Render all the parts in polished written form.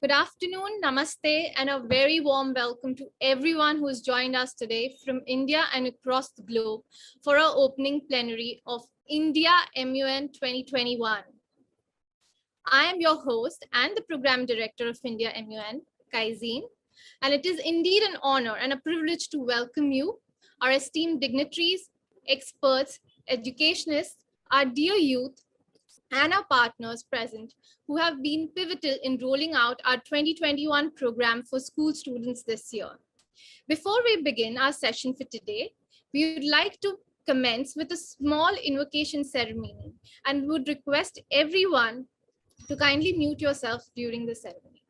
Good afternoon, namaste, and a very warm welcome to everyone who has joined us today from India and across the globe for our opening plenary of India MUN 2021. I am your host and the program director of India MUN, Kaizeen, and it is indeed an honor and a privilege to welcome you, our esteemed dignitaries, experts, educationists, our dear youth, and our partners present who have been pivotal in rolling out our 2021 program for school students this year. Before we begin our session for today, we would like to commence with a small invocation ceremony and would request everyone to kindly mute yourself during the ceremony.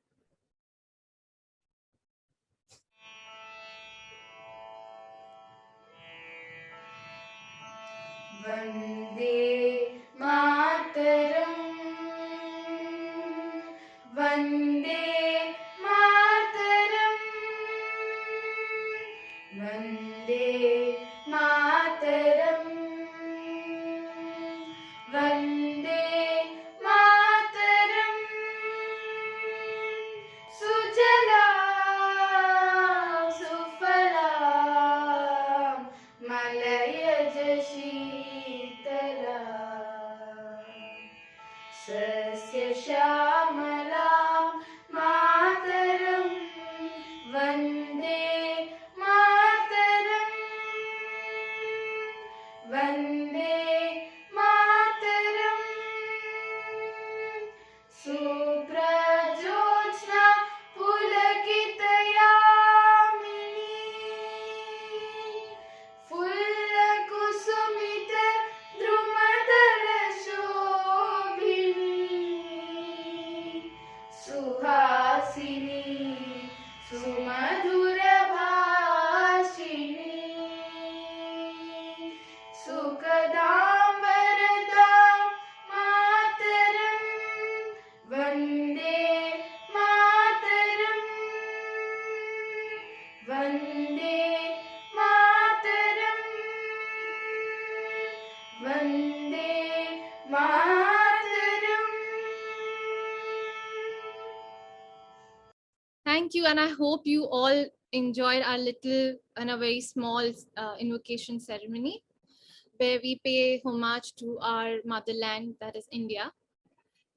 Vande Mataram, Vande Mataram, Vande Mataram, Vande Mataram, Sujalam Sufalam Malayaj Sasya Shamalam Mataram Vande Mataram Vande Mataram Suprajyotsna Pulakitayamini Fullakusumita Drumadala Shobhini thank you. And I hope you all enjoyed our little and a very small invocation ceremony where we pay homage to our motherland, that is India.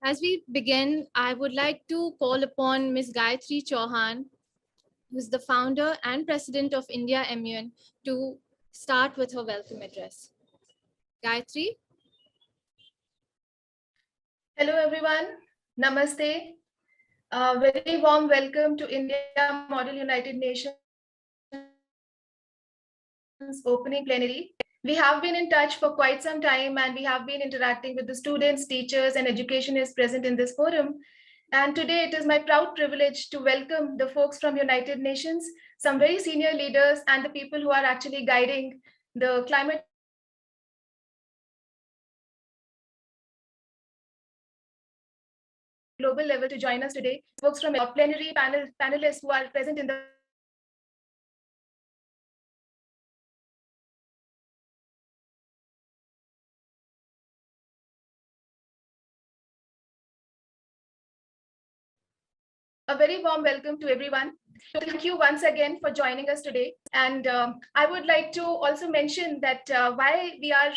As we begin, I would like to call upon Ms. Gayatri Chauhan, who is the founder and president of India MUN, to start with her welcome address. Gayatri. Hello everyone, Namaste. Very warm welcome to India Model United Nations Opening Plenary. We have been in touch for quite some time and we have been interacting with the students, teachers and educationists present in this forum. And today it is my proud privilege to welcome the folks from United Nations, some very senior leaders and the people who are actually guiding the climate global level to join us today. Folks from our plenary panelists who are present in the a very warm welcome to everyone. Thank you once again for joining us today. And I would like to also mention that why we are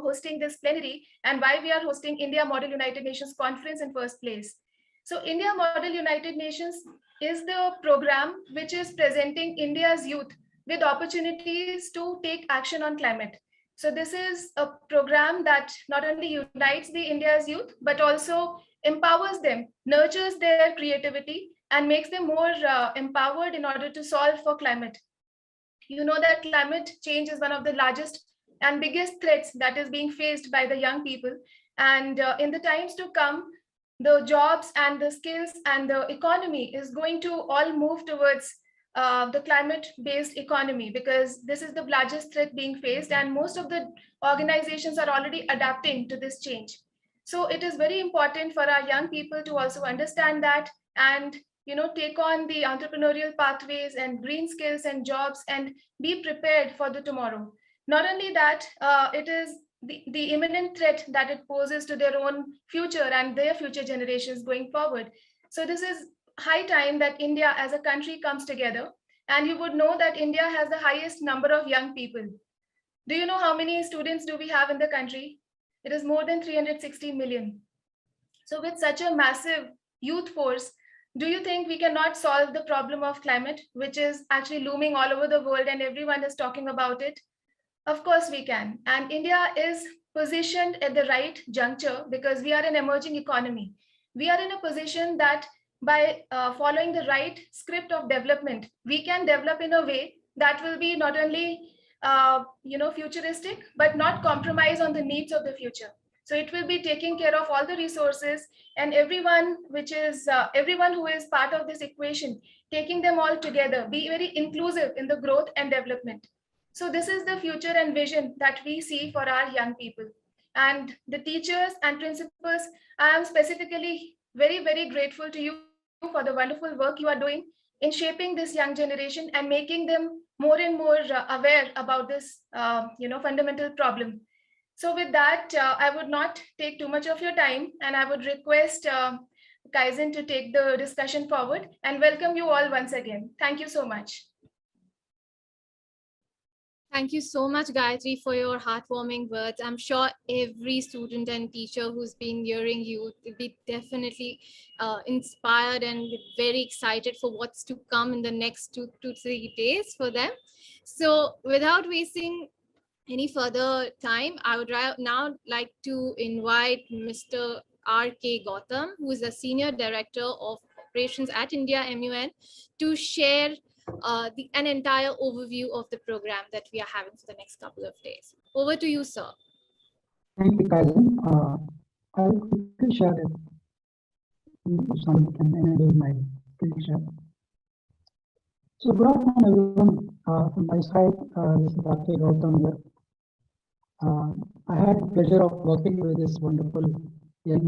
hosting this plenary and why we are hosting India Model United Nations Conference in first place. So India Model United Nations is the program which is presenting India's youth with opportunities to take action on climate. So this is a program that not only unites the India's youth, but also empowers them, nurtures their creativity, and makes them more empowered in order to solve for climate. You know that climate change is one of the largest and biggest threats that is being faced by the young people. And in the times to come, the jobs and the skills and the economy is going to all move towards the climate-based economy, because this is the largest threat being faced and most of the organizations are already adapting to this change. So it is very important for our young people to also understand that and take on the entrepreneurial pathways and green skills and jobs and be prepared for the tomorrow. Not only that, it is the imminent threat that it poses to their own future and their future generations going forward. So this is high time that India as a country comes together. And you would know that India has the highest number of young people. Do you know how many students do we have in the country? It is more than 360 million. So with such a massive youth force, do you think we cannot solve the problem of climate, which is actually looming all over the world and everyone is talking about it? Of course we can. And India is positioned at the right juncture because we are an emerging economy. We are in a position that by following the right script of development, we can develop in a way that will be not only futuristic, but not compromise on the needs of the future. So it will be taking care of all the resources and everyone, everyone who is part of this equation, taking them all together, be very inclusive in the growth and development. So this is the future and vision that we see for our young people. And the teachers and principals, I am specifically very, very grateful to you for the wonderful work you are doing in shaping this young generation and making them more and more aware about this fundamental problem. So with that, I would not take too much of your time and I would request Kaizen to take the discussion forward and welcome you all once again. Thank you so much. Thank you so much, Gayatri, for your heartwarming words. I'm sure every student and teacher who's been hearing you will be definitely inspired and very excited for what's to come in the next 2 to 3 days for them. So without wasting any further time, I would now like to invite Mr. R.K. Gautham, who is the Senior Director of Operations at India MUN, to share an entire overview of the program that we are having for the next couple of days. Over to you, sir. Thank you, Kaizen. I will quickly share it. Someone can enable my screen share. So good afternoon, everyone. From my side, this is R.K. Gautham here. I had the pleasure of working with this wonderful young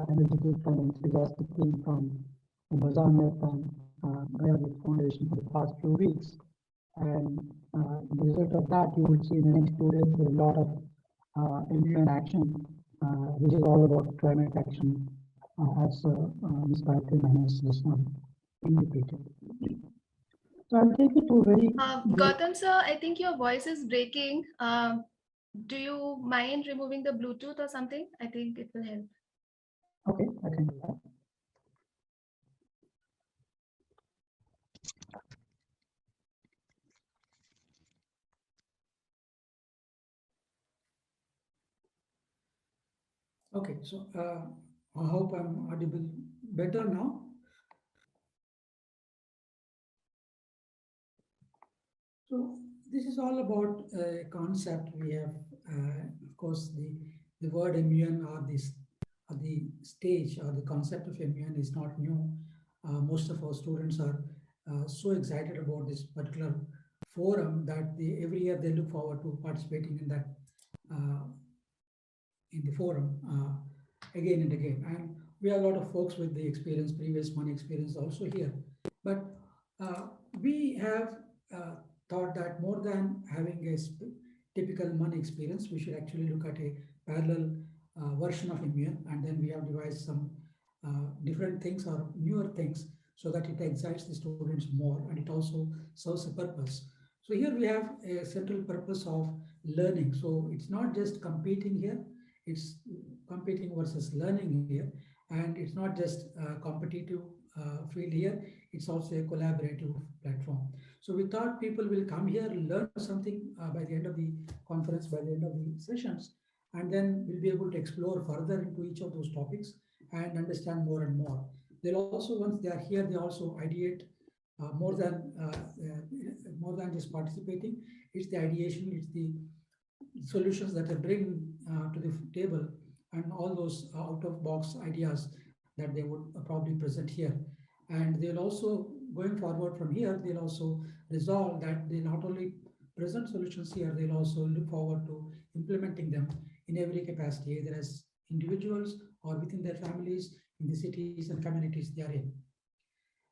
energetic and enthusiastic team from Ramanathan Gayatri Foundation for the past few weeks. And the result of that, you will see in the next 2 days, a lot of MUN action, which is all about climate action, as Ms. Gayatri has just now indicated. So I'll take you to very Gautham sir, I think your voice is breaking. Do you mind removing the Bluetooth or something? I think it will help. okay, I can do that. Okay, so I hope I'm audible better now. So this is all about a concept we have. Of course, the word MUN or this or the stage or the concept of MUN is not new. Most of our students are so excited about this particular forum that every year they look forward to participating in that uh, in the forum again and again. And we have a lot of folks with the experience, previous money experience also here. But uh, we have uh, thought that more than having a typical money experience, we should actually look at a parallel version of immune, and then we have devised some different things or newer things so that it excites the students more and it also serves a purpose. So here we have a central purpose of learning. So it's not just competing here, it's competing versus learning here, and it's not just a competitive field here, it's also a collaborative platform. So we thought people will come here, learn something by the end of the conference, by the end of the sessions, and then we'll be able to explore further into each of those topics and understand more and more. They'll also, once they are here, they also ideate more than just participating. It's the ideation, it's the solutions that they bring to the table, and all those out-of-box ideas that they would probably present here. And they'll also, going forward from here, they'll also resolve that they not only present solutions here, they'll also look forward to implementing them in every capacity, either as individuals or within their families, in the cities and communities they are in.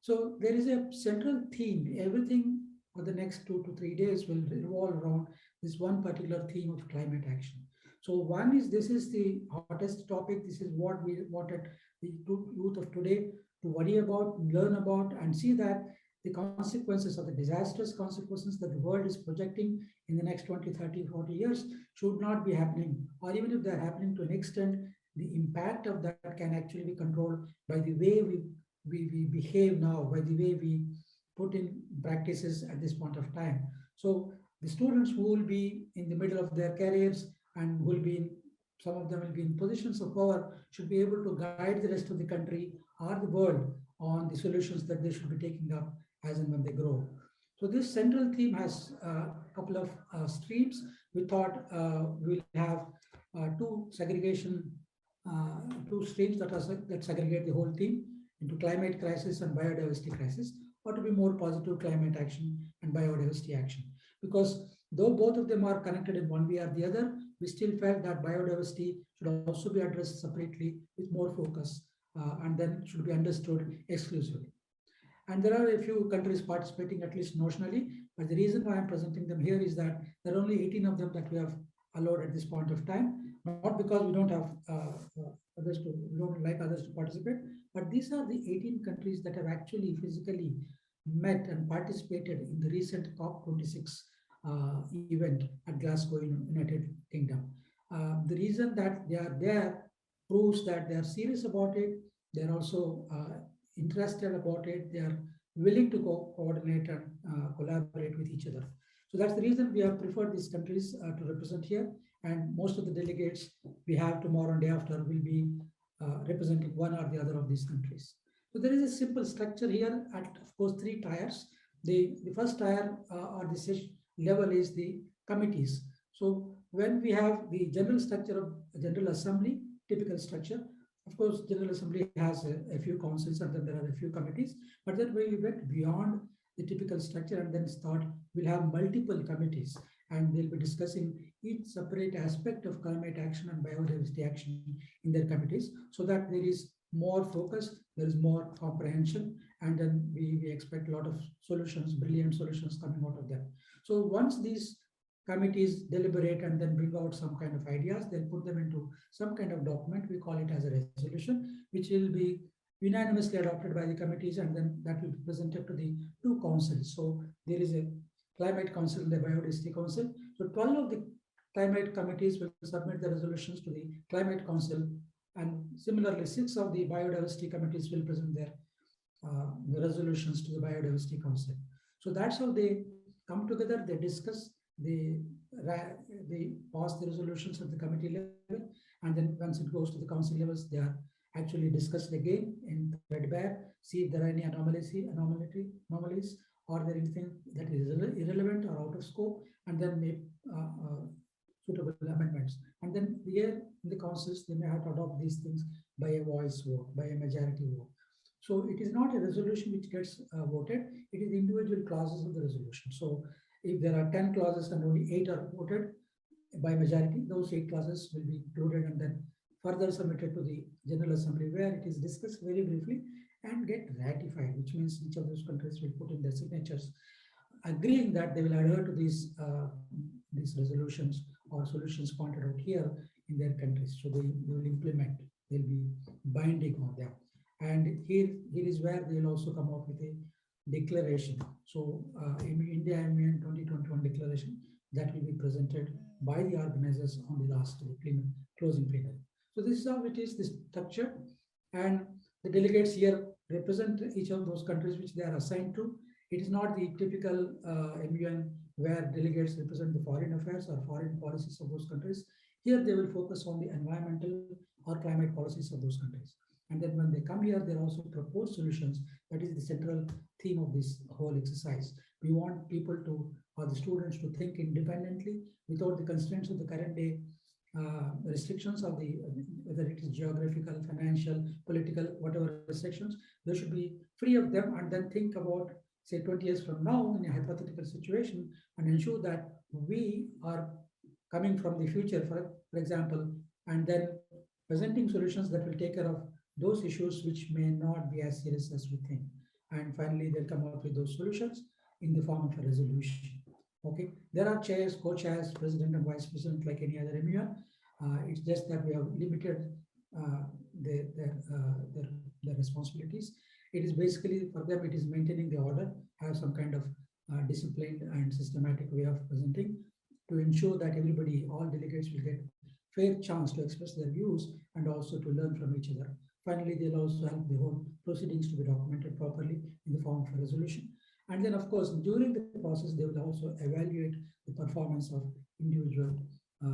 So there is a central theme. Everything for the next 2 to 3 days will revolve around this one particular theme of climate action. So one is, this is the hottest topic. This is what we wanted the youth of today to worry about, learn about, and see that the consequences of the disastrous consequences that the world is projecting in the next 20, 30, 40 years should not be happening. Or even if they're happening to an extent, the impact of that can actually be controlled by the way we behave now, by the way we put in practices at this point of time. So the students who will be in the middle of their careers and will be in, some of them will be in positions of power, should be able to guide the rest of the country or the world on the solutions that they should be taking up as and when they grow. So this central theme has a couple of streams. We thought we'll have two streams that segregate the whole theme into climate crisis and biodiversity crisis, or to be more positive, climate action and biodiversity action. Because though both of them are connected in one way or the other, we still felt that biodiversity should also be addressed separately with more focus, and then should be understood exclusively. And there are a few countries participating, at least notionally, but the reason why I'm presenting them here is that there are only 18 of them that we have allowed at this point of time, not because we don't have we don't like others to participate, but these are the 18 countries that have actually physically met and participated in the recent COP26 event at Glasgow in United Kingdom. The reason that they are there proves that they are serious about it. They're also interested about it. They are willing to coordinate and collaborate with each other. So that's the reason we have preferred these countries to represent here. And most of the delegates we have tomorrow and day after will be representing one or the other of these countries. So there is a simple structure here at, of course, 3 tiers. The first tier or the level is the committees. So when we have the general structure of a General Assembly, typical structure, of course, General Assembly has a few councils and then there are a few committees, but then we went beyond the typical structure and then thought we'll have multiple committees and they'll be discussing each separate aspect of climate action and biodiversity action in their committees, so that there is more focus, there is more comprehension, and then we expect a lot of solutions, brilliant solutions coming out of them. So once these committees deliberate and then bring out some kind of ideas, they'll put them into some kind of document, we call it as a resolution, which will be unanimously adopted by the committees, and then that will be presented to the two councils. So there is a climate council and the biodiversity council. So 12 of the climate committees will submit the resolutions to the climate council, and similarly 6 of the biodiversity committees will present their the resolutions to the biodiversity council. So that's how they come together, they discuss, they pass the resolutions at the committee level, and then once it goes to the council levels, they are actually discussed again in threadbare, see if there are any anomalies, or there anything that is irrelevant or out of scope, and then make suitable amendments. And then here in the councils, they may have to adopt these things by a voice vote, by a majority vote. So it is not a resolution which gets voted, it is individual clauses of the resolution. So if there are 10 clauses and only 8 are voted by majority, those 8 clauses will be included and then further submitted to the General Assembly, where it is discussed very briefly and get ratified, which means each of those countries will put in their signatures, agreeing that they will adhere to these resolutions or solutions pointed out here in their countries. So they will implement, they'll be binding on them. And here is where they will also come up with a declaration. So India MUN 2021 declaration that will be presented by the organizers on the last closing plenary. So this is how it is, this structure, and the delegates here represent each of those countries which they are assigned to. It is not the typical MUN where delegates represent the foreign affairs or foreign policies of those countries. Here they will focus on the environmental or climate policies of those countries. And then when they come here, they also propose solutions. That is the central theme of this whole exercise. We want people to, or the students to think independently without the constraints of the current day restrictions of the, whether it is geographical, financial, political, whatever restrictions, they should be free of them, and then think about, say, 20 years from now in a hypothetical situation and ensure that we are coming from the future, for example, and then presenting solutions that will take care of those issues which may not be as serious as we think. And finally, they'll come up with those solutions in the form of a resolution. Okay, there are chairs, co-chairs, president and vice president like any other MUN. It's just that we have limited their responsibilities. It is basically for them, it is maintaining the order, have some kind of disciplined and systematic way of presenting to ensure that everybody, all delegates will get fair chance to express their views and also to learn from each other. Finally, they'll also help the whole proceedings to be documented properly in the form of a resolution. And then, of course, during the process, they will also evaluate the performance of individual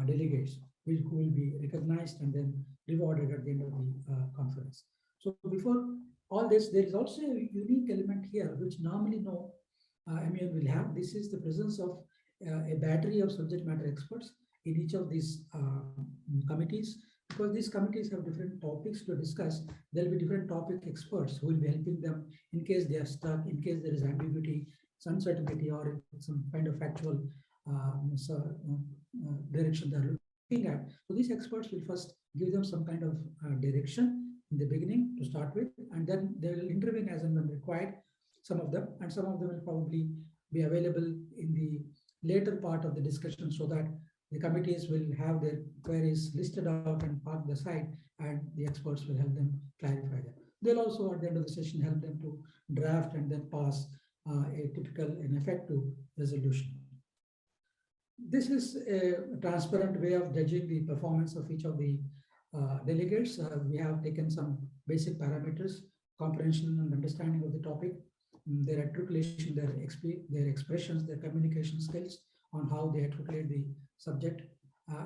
delegates, who will be recognized and then rewarded at the end of the conference. So before all this, there is also a unique element here, which normally no MUN will have. This is the presence of a battery of subject matter experts in each of these committees. Because these committees have different topics to discuss, there will be different topic experts who will be helping them in case they are stuck, in case there is ambiguity, uncertainty, or some kind of factual direction they are looking at. So these experts will first give them some kind of direction in the beginning to start with, and then they will intervene as and when required, some of them, and some of them will probably be available in the later part of the discussion so that the committees will have their queries listed out and parked aside, and the experts will help them clarify them. They'll also, at the end of the session, help them to draft and then pass a typical and effective resolution. This is a transparent way of judging the performance of each of the delegates. We have taken some basic parameters, comprehension and understanding of the topic, their articulation, their expressions, their communication skills, on how they articulate the subject,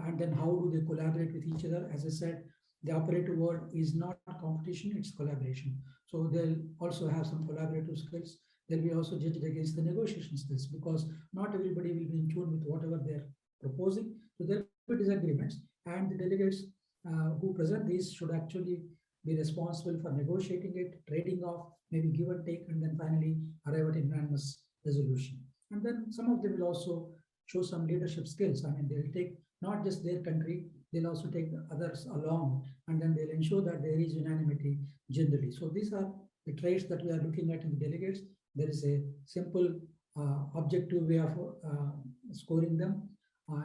and then how do they collaborate with each other. As I said, the operative word is not competition, it's collaboration. So they'll also have some collaborative skills. They'll be also judged against the negotiation skills, because not everybody will be in tune with whatever they're proposing. So there will be disagreements, and the delegates who present these should actually be responsible for negotiating it, trading off, maybe give and take, and then finally arrive at a unanimous resolution. And then some of them will also show some leadership skills. I mean, they'll take not just their country, they'll also take the others along, and then they'll ensure that there is unanimity generally. So these are the traits that we are looking at in the delegates. There is a simple objective way of scoring them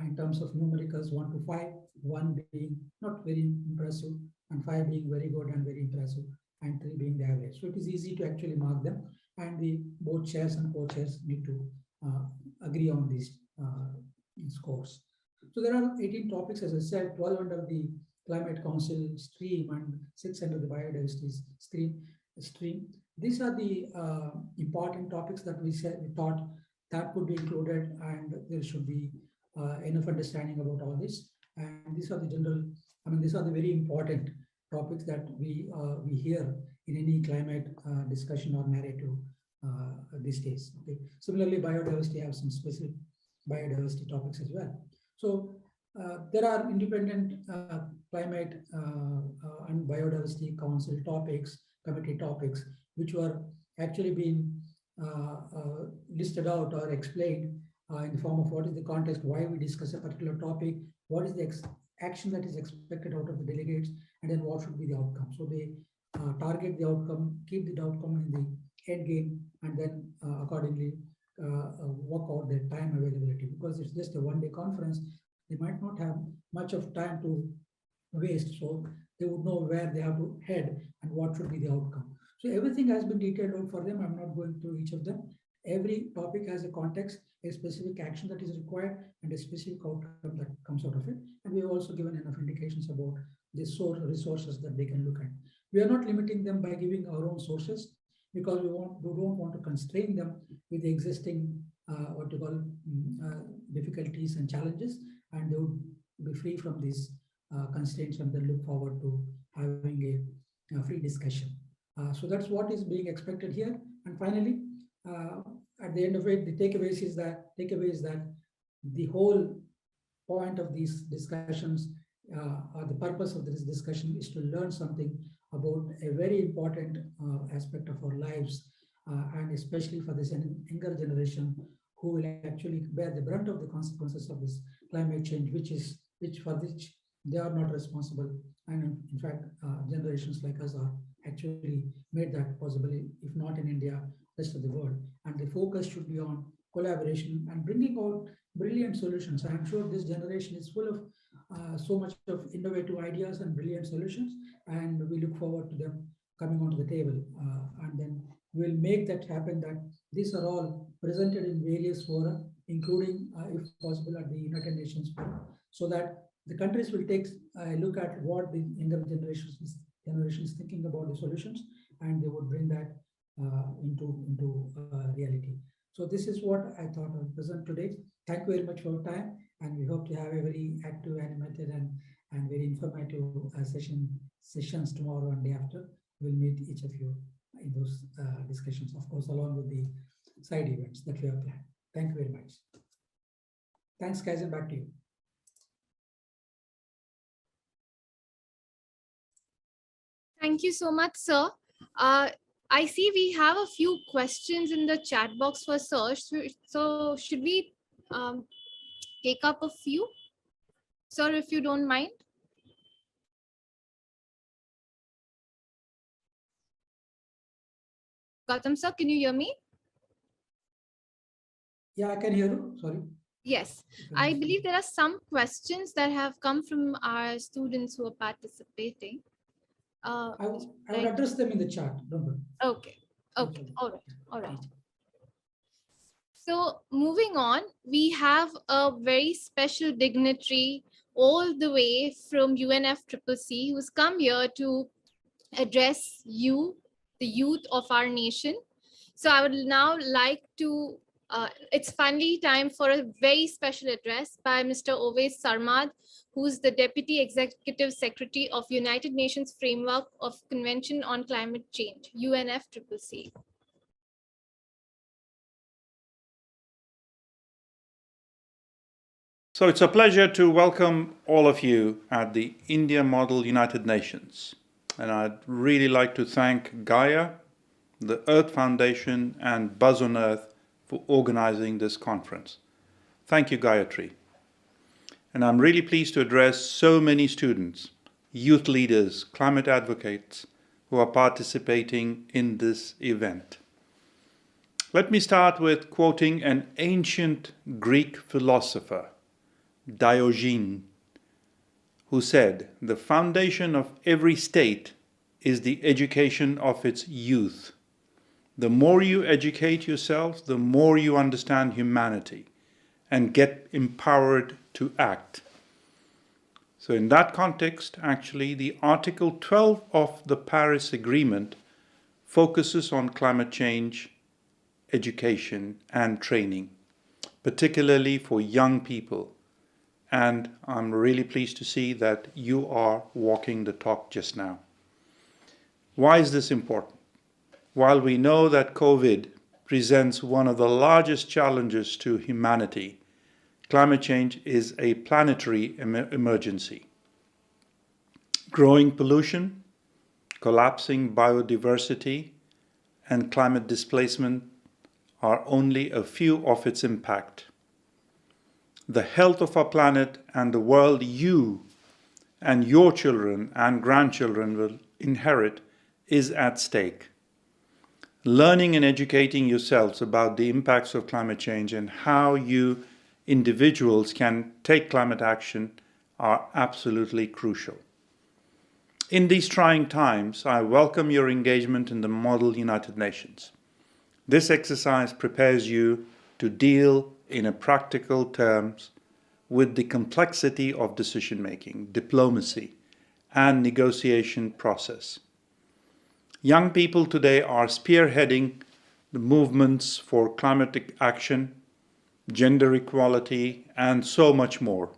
in terms of numericals 1 to 5, 1 being not very impressive, and 5 being very good and very impressive, and 3 being the average. So it is easy to actually mark them, and the both chairs and co-chairs need to agree on these scores. So there are 18 topics, as I said, 12 under the Climate Council stream and 6 under the biodiversity stream. These are the important topics that we thought that could be included, and there should be enough understanding about all this. And these are the general, these are the very important topics that we hear in any climate discussion or narrative these days. Okay. Similarly, biodiversity has some specific biodiversity topics as well. So there are independent climate and biodiversity council topics, committee topics, which were actually being listed out or explained in the form of what is the context, why we discuss a particular topic, what is the action that is expected out of the delegates, and then what should be the outcome. So they target the outcome, keep the outcome in the end game, and then accordingly work out their time availability. Because it's just a one-day conference, they might not have much of time to waste, so they would know where they have to head and what should be the outcome. So everything has been detailed out for them. I'm not going through each of them. Every topic has a context, a specific action that is required, and a specific outcome that comes out of it. And we've also given enough indications about the source resources that they can look at. We are not limiting them by giving our own sources, because we don't want to constrain them with the existing what you call difficulties and challenges, and they would be free from these constraints and then look forward to having a free discussion. So that's what is being expected here. And finally, at the end of it, the takeaway is that the whole point of these discussions, or the purpose of this discussion, is to learn something about a very important aspect of our lives, and especially for this younger generation, who will actually bear the brunt of the consequences of this climate change, for which they are not responsible. And in fact, generations like us are actually made that possible, if not in India, rest of the world. And the focus should be on collaboration and bringing out brilliant solutions. I'm sure this generation is full of so much of innovative ideas and brilliant solutions, and we look forward to them coming onto the table. And then we'll make that happen, that these are all presented in various fora, including, if possible, at the United Nations Forum, so that the countries will take a look at what the younger generations thinking about the solutions, and they would bring that into reality. So this is what I thought I would present today. Thank you very much for your time, and we hope to have a very active, animated, and very informative sessions tomorrow and day after. We'll meet each of you in those discussions, of course, along with the side events that we have planned. Thank you very much. Thanks, guys, and back to you. Thank you so much, sir. I see we have a few questions in the chat box for sir. So should we take up a few? Sir, if you don't mind. Gautham sir, can you hear me? Yeah, I can hear you. Sorry. Yes, I believe there are some questions that have come from our students who are participating. I will address them in the chat. Don't worry. Okay. Okay. All right. So moving on, we have a very special dignitary all the way from UNFCCC who's come here to address you, the youth of our nation. So I would now like to, it's finally time for a very special address by Mr. Ovais Sarmad, who's the Deputy Executive Secretary of United Nations Framework of Convention on Climate Change, UNFCCC. So it's a pleasure to welcome all of you at the India Model United Nations. And I'd really like to thank Gaia, the Earth Foundation, and Buzz on Earth for organizing this conference. Thank you, Gayatri. And I'm really pleased to address so many students, youth leaders, climate advocates who are participating in this event. Let me start with quoting an ancient Greek philosopher, Diogenes, who said, "The foundation of every state is the education of its youth. The more you educate yourself, the more you understand humanity and get empowered to act." So in that context, actually, the Article 12 of the Paris Agreement focuses on climate change, education, and training, particularly for young people. And I'm really pleased to see that you are walking the talk just now. Why is this important? While we know that COVID presents one of the largest challenges to humanity, climate change is a planetary emergency. Growing pollution, collapsing biodiversity, and climate displacement are only a few of its impact. The health of our planet and the world you and your children and grandchildren will inherit is at stake. Learning and educating yourselves about the impacts of climate change and how you individuals can take climate action are absolutely crucial. In these trying times, I welcome your engagement in the Model United Nations. This exercise prepares you to deal in a practical terms with the complexity of decision-making, diplomacy, and negotiation process. Young people today are spearheading the movements for climatic action, gender equality, and so much more.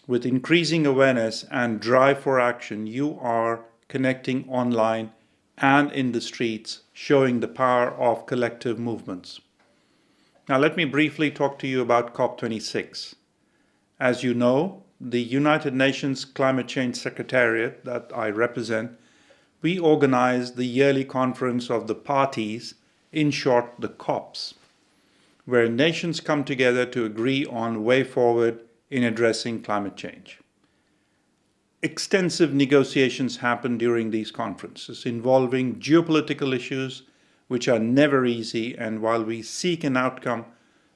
With increasing awareness and drive for action, you are connecting online and in the streets, showing the power of collective movements. Now let me briefly talk to you about COP26. As you know, the United Nations Climate Change Secretariat that I represent, we organize the yearly conference of the parties, in short, the COPs, where nations come together to agree on way forward in addressing climate change. Extensive negotiations happen during these conferences involving geopolitical issues which are never easy, and while we seek an outcome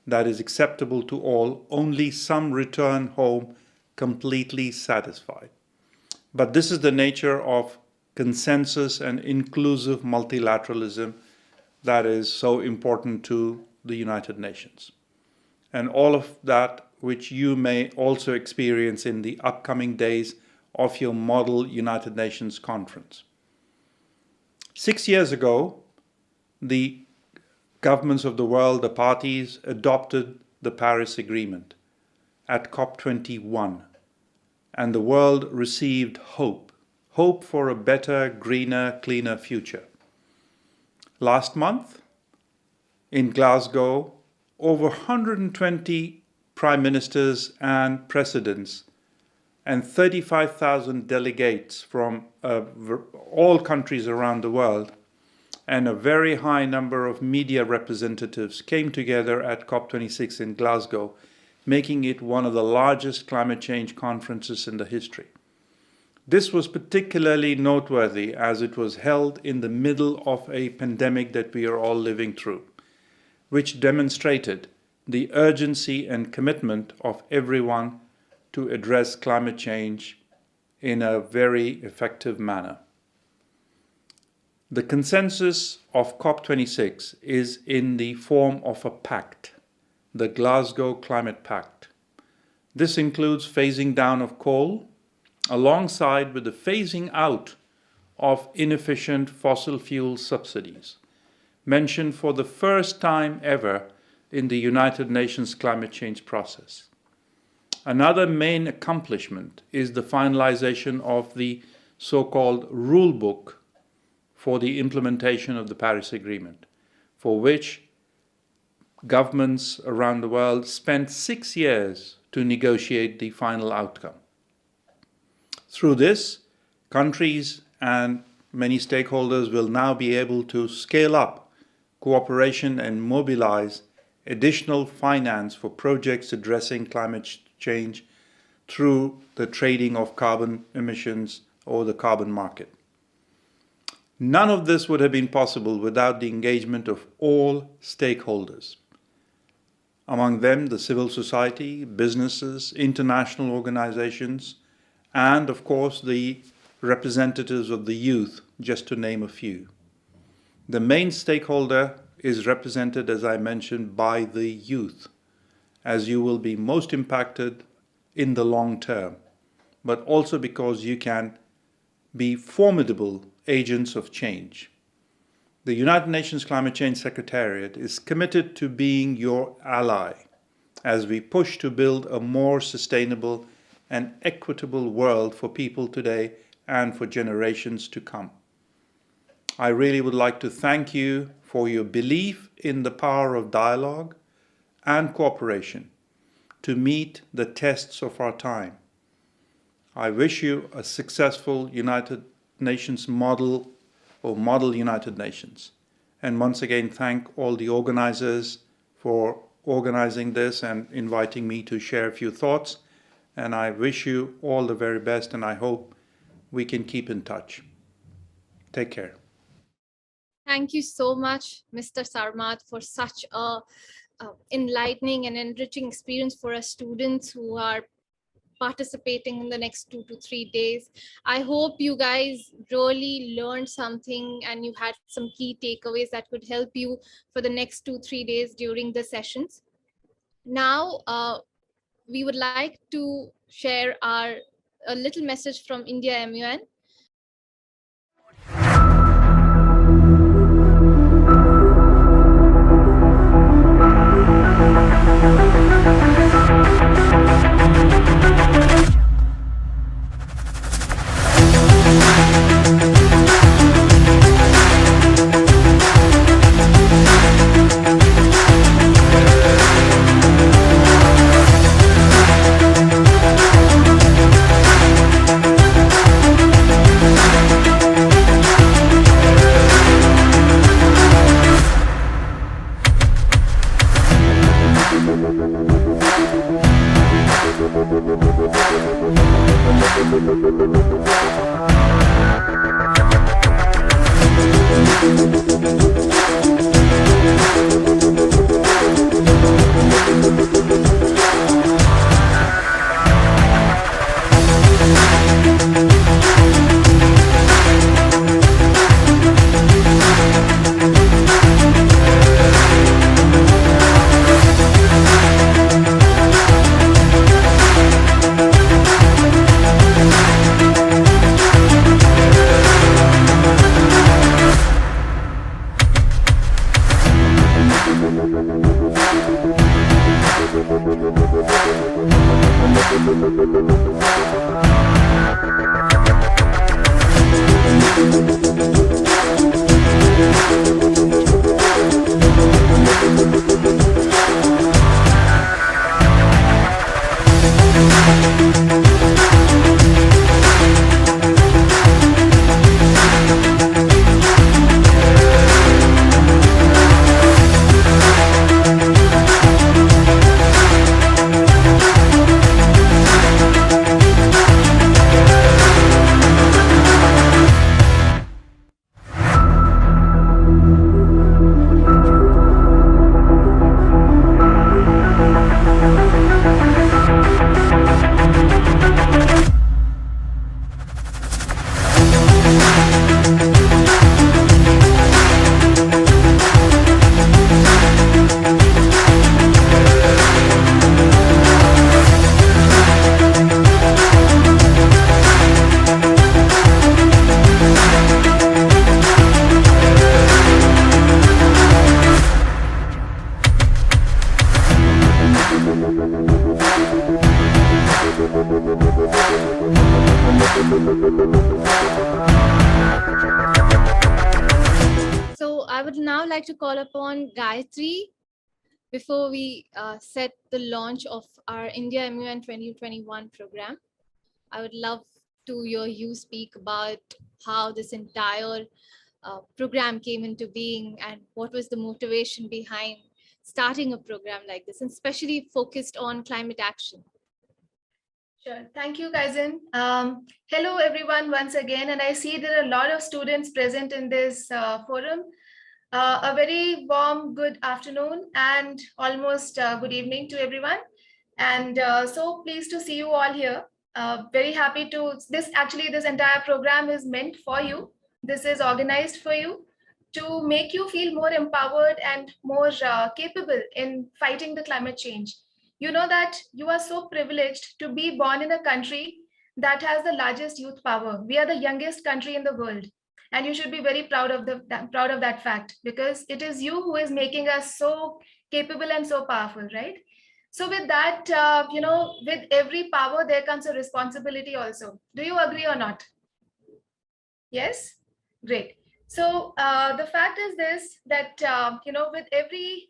that is acceptable to all, only some return home completely satisfied. But this is the nature of consensus and inclusive multilateralism that is so important to the United Nations. And all of that which you may also experience in the upcoming days of your Model United Nations Conference. 6 years ago, the governments of the world, the parties, adopted the Paris Agreement at COP21, and the world received hope for a better, greener, cleaner future. Last month, in Glasgow, over 120 prime ministers and presidents and 35,000 delegates from all countries around the world and a very high number of media representatives came together at COP26 in Glasgow, making it one of the largest climate change conferences in the history. This was particularly noteworthy as it was held in the middle of a pandemic that we are all living through, which demonstrated the urgency and commitment of everyone to address climate change in a very effective manner. The consensus of COP26 is in the form of a pact, the Glasgow Climate Pact. This includes phasing down of coal, alongside with the phasing out of inefficient fossil fuel subsidies, mentioned for the first time ever in the United Nations climate change process. Another main accomplishment is the finalization of the so-called rule book for the implementation of the Paris Agreement, for which governments around the world spent 6 years to negotiate the final outcome. Through this, countries and many stakeholders will now be able to scale up cooperation and mobilize additional finance for projects addressing climate change through the trading of carbon emissions or the carbon market. None of this would have been possible without the engagement of all stakeholders. Among them, the civil society, businesses, international organizations, and of course the representatives of the youth, just to name a few. The main stakeholder is represented, as I mentioned, by the youth, as you will be most impacted in the long term, but also because you can be formidable agents of change. The United Nations Climate Change Secretariat is committed to being your ally as we push to build a more sustainable and equitable world for people today and for generations to come. I really would like to thank you for your belief in the power of dialogue and cooperation to meet the tests of our time. I wish you a successful United Nations model or model United Nations. And once again, thank all the organizers for organizing this and inviting me to share a few thoughts. And I wish you all the very best, and I hope we can keep in touch. Take care. Thank you so much, Mr. Sarmad, for such a enlightening and enriching experience for our students who are participating in the next 2 to 3 days. I hope you guys really learned something and you had some key takeaways that could help you for the next 2-3 days during the sessions. Now, we would like to share a little message from India MUN. So I would now like to call upon Gayatri before we set the launch of our India MUN 2021 program. I would love to hear you speak about how this entire program came into being and what was the motivation behind starting a program like this, and especially focused on climate action. Sure. Thank you, Kaizen. Hello, everyone, once again. And I see there are a lot of students present in this forum. A very warm good afternoon and almost good evening to everyone. And so pleased to see you all here. Very happy to, this entire program is meant for you. This is organized for you to make you feel more empowered and more capable in fighting the climate change. You know that you are so privileged to be born in a country that has the largest youth power. We are the youngest country in the world, and you should be very proud of that fact, because it is you who is making us so capable and so powerful, right? So with that, with every power there comes a responsibility also. Do you agree or not? Yes, great. So the fact is this, that with every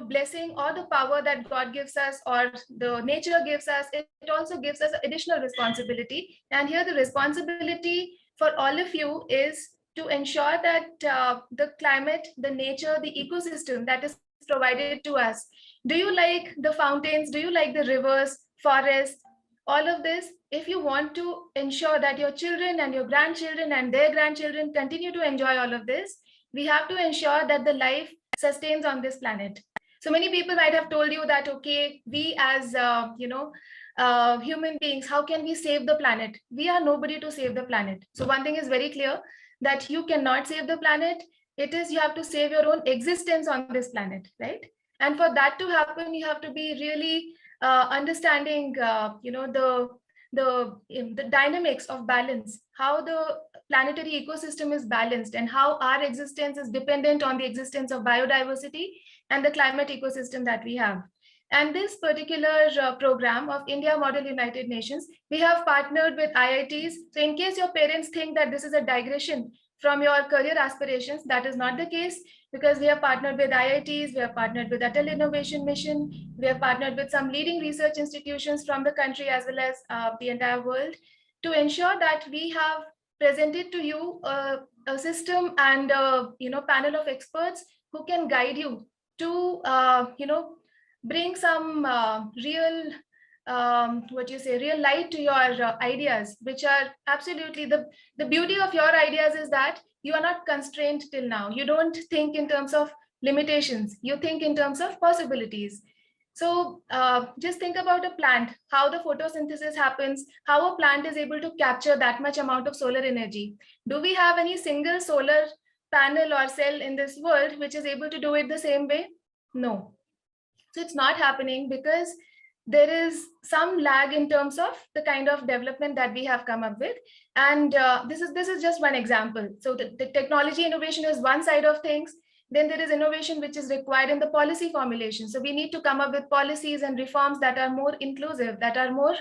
blessing or the power that God gives us or the nature gives us, it also gives us additional responsibility. And here the responsibility for all of you is to ensure that the climate, the nature, the ecosystem that is provided to us. Do you like the fountains? Do you like the rivers, forests, all of this? If you want to ensure that your children and your grandchildren and their grandchildren continue to enjoy all of this, we have to ensure that the life sustains on this planet. So many people might have told you that, okay, we as human beings, how can we save the planet? We are nobody to save the planet. So one thing is very clear, that you cannot save the planet. It is, you have to save your own existence on this planet, right? And for that to happen, you have to be really understanding the dynamics of balance, how the planetary ecosystem is balanced, and how our existence is dependent on the existence of biodiversity and the climate ecosystem that we have. And this particular program of India Model United Nations, we have partnered with IITs. So in case your parents think that this is a digression from your career aspirations, that is not the case, because we have partnered with IITs, we have partnered with Atal Innovation Mission, we have partnered with some leading research institutions from the country as well as the entire world, to ensure that we have presented to you a system and a panel of experts who can guide you to bring some real real light to your ideas, which are absolutely the beauty of your ideas is that you are not constrained till now. You don't think in terms of limitations, you think in terms of possibilities. So just think about a plant, how the photosynthesis happens, how a plant is able to capture that much amount of solar energy. Do we have any single solar panel or cell in this world which is able to do it the same way? No. So it's not happening because there is some lag in terms of the kind of development that we have come up with. And this is just one example. So the technology innovation is one side of things. Then there is innovation which is required in the policy formulation. So we need to come up with policies and reforms that are more inclusive, that are more,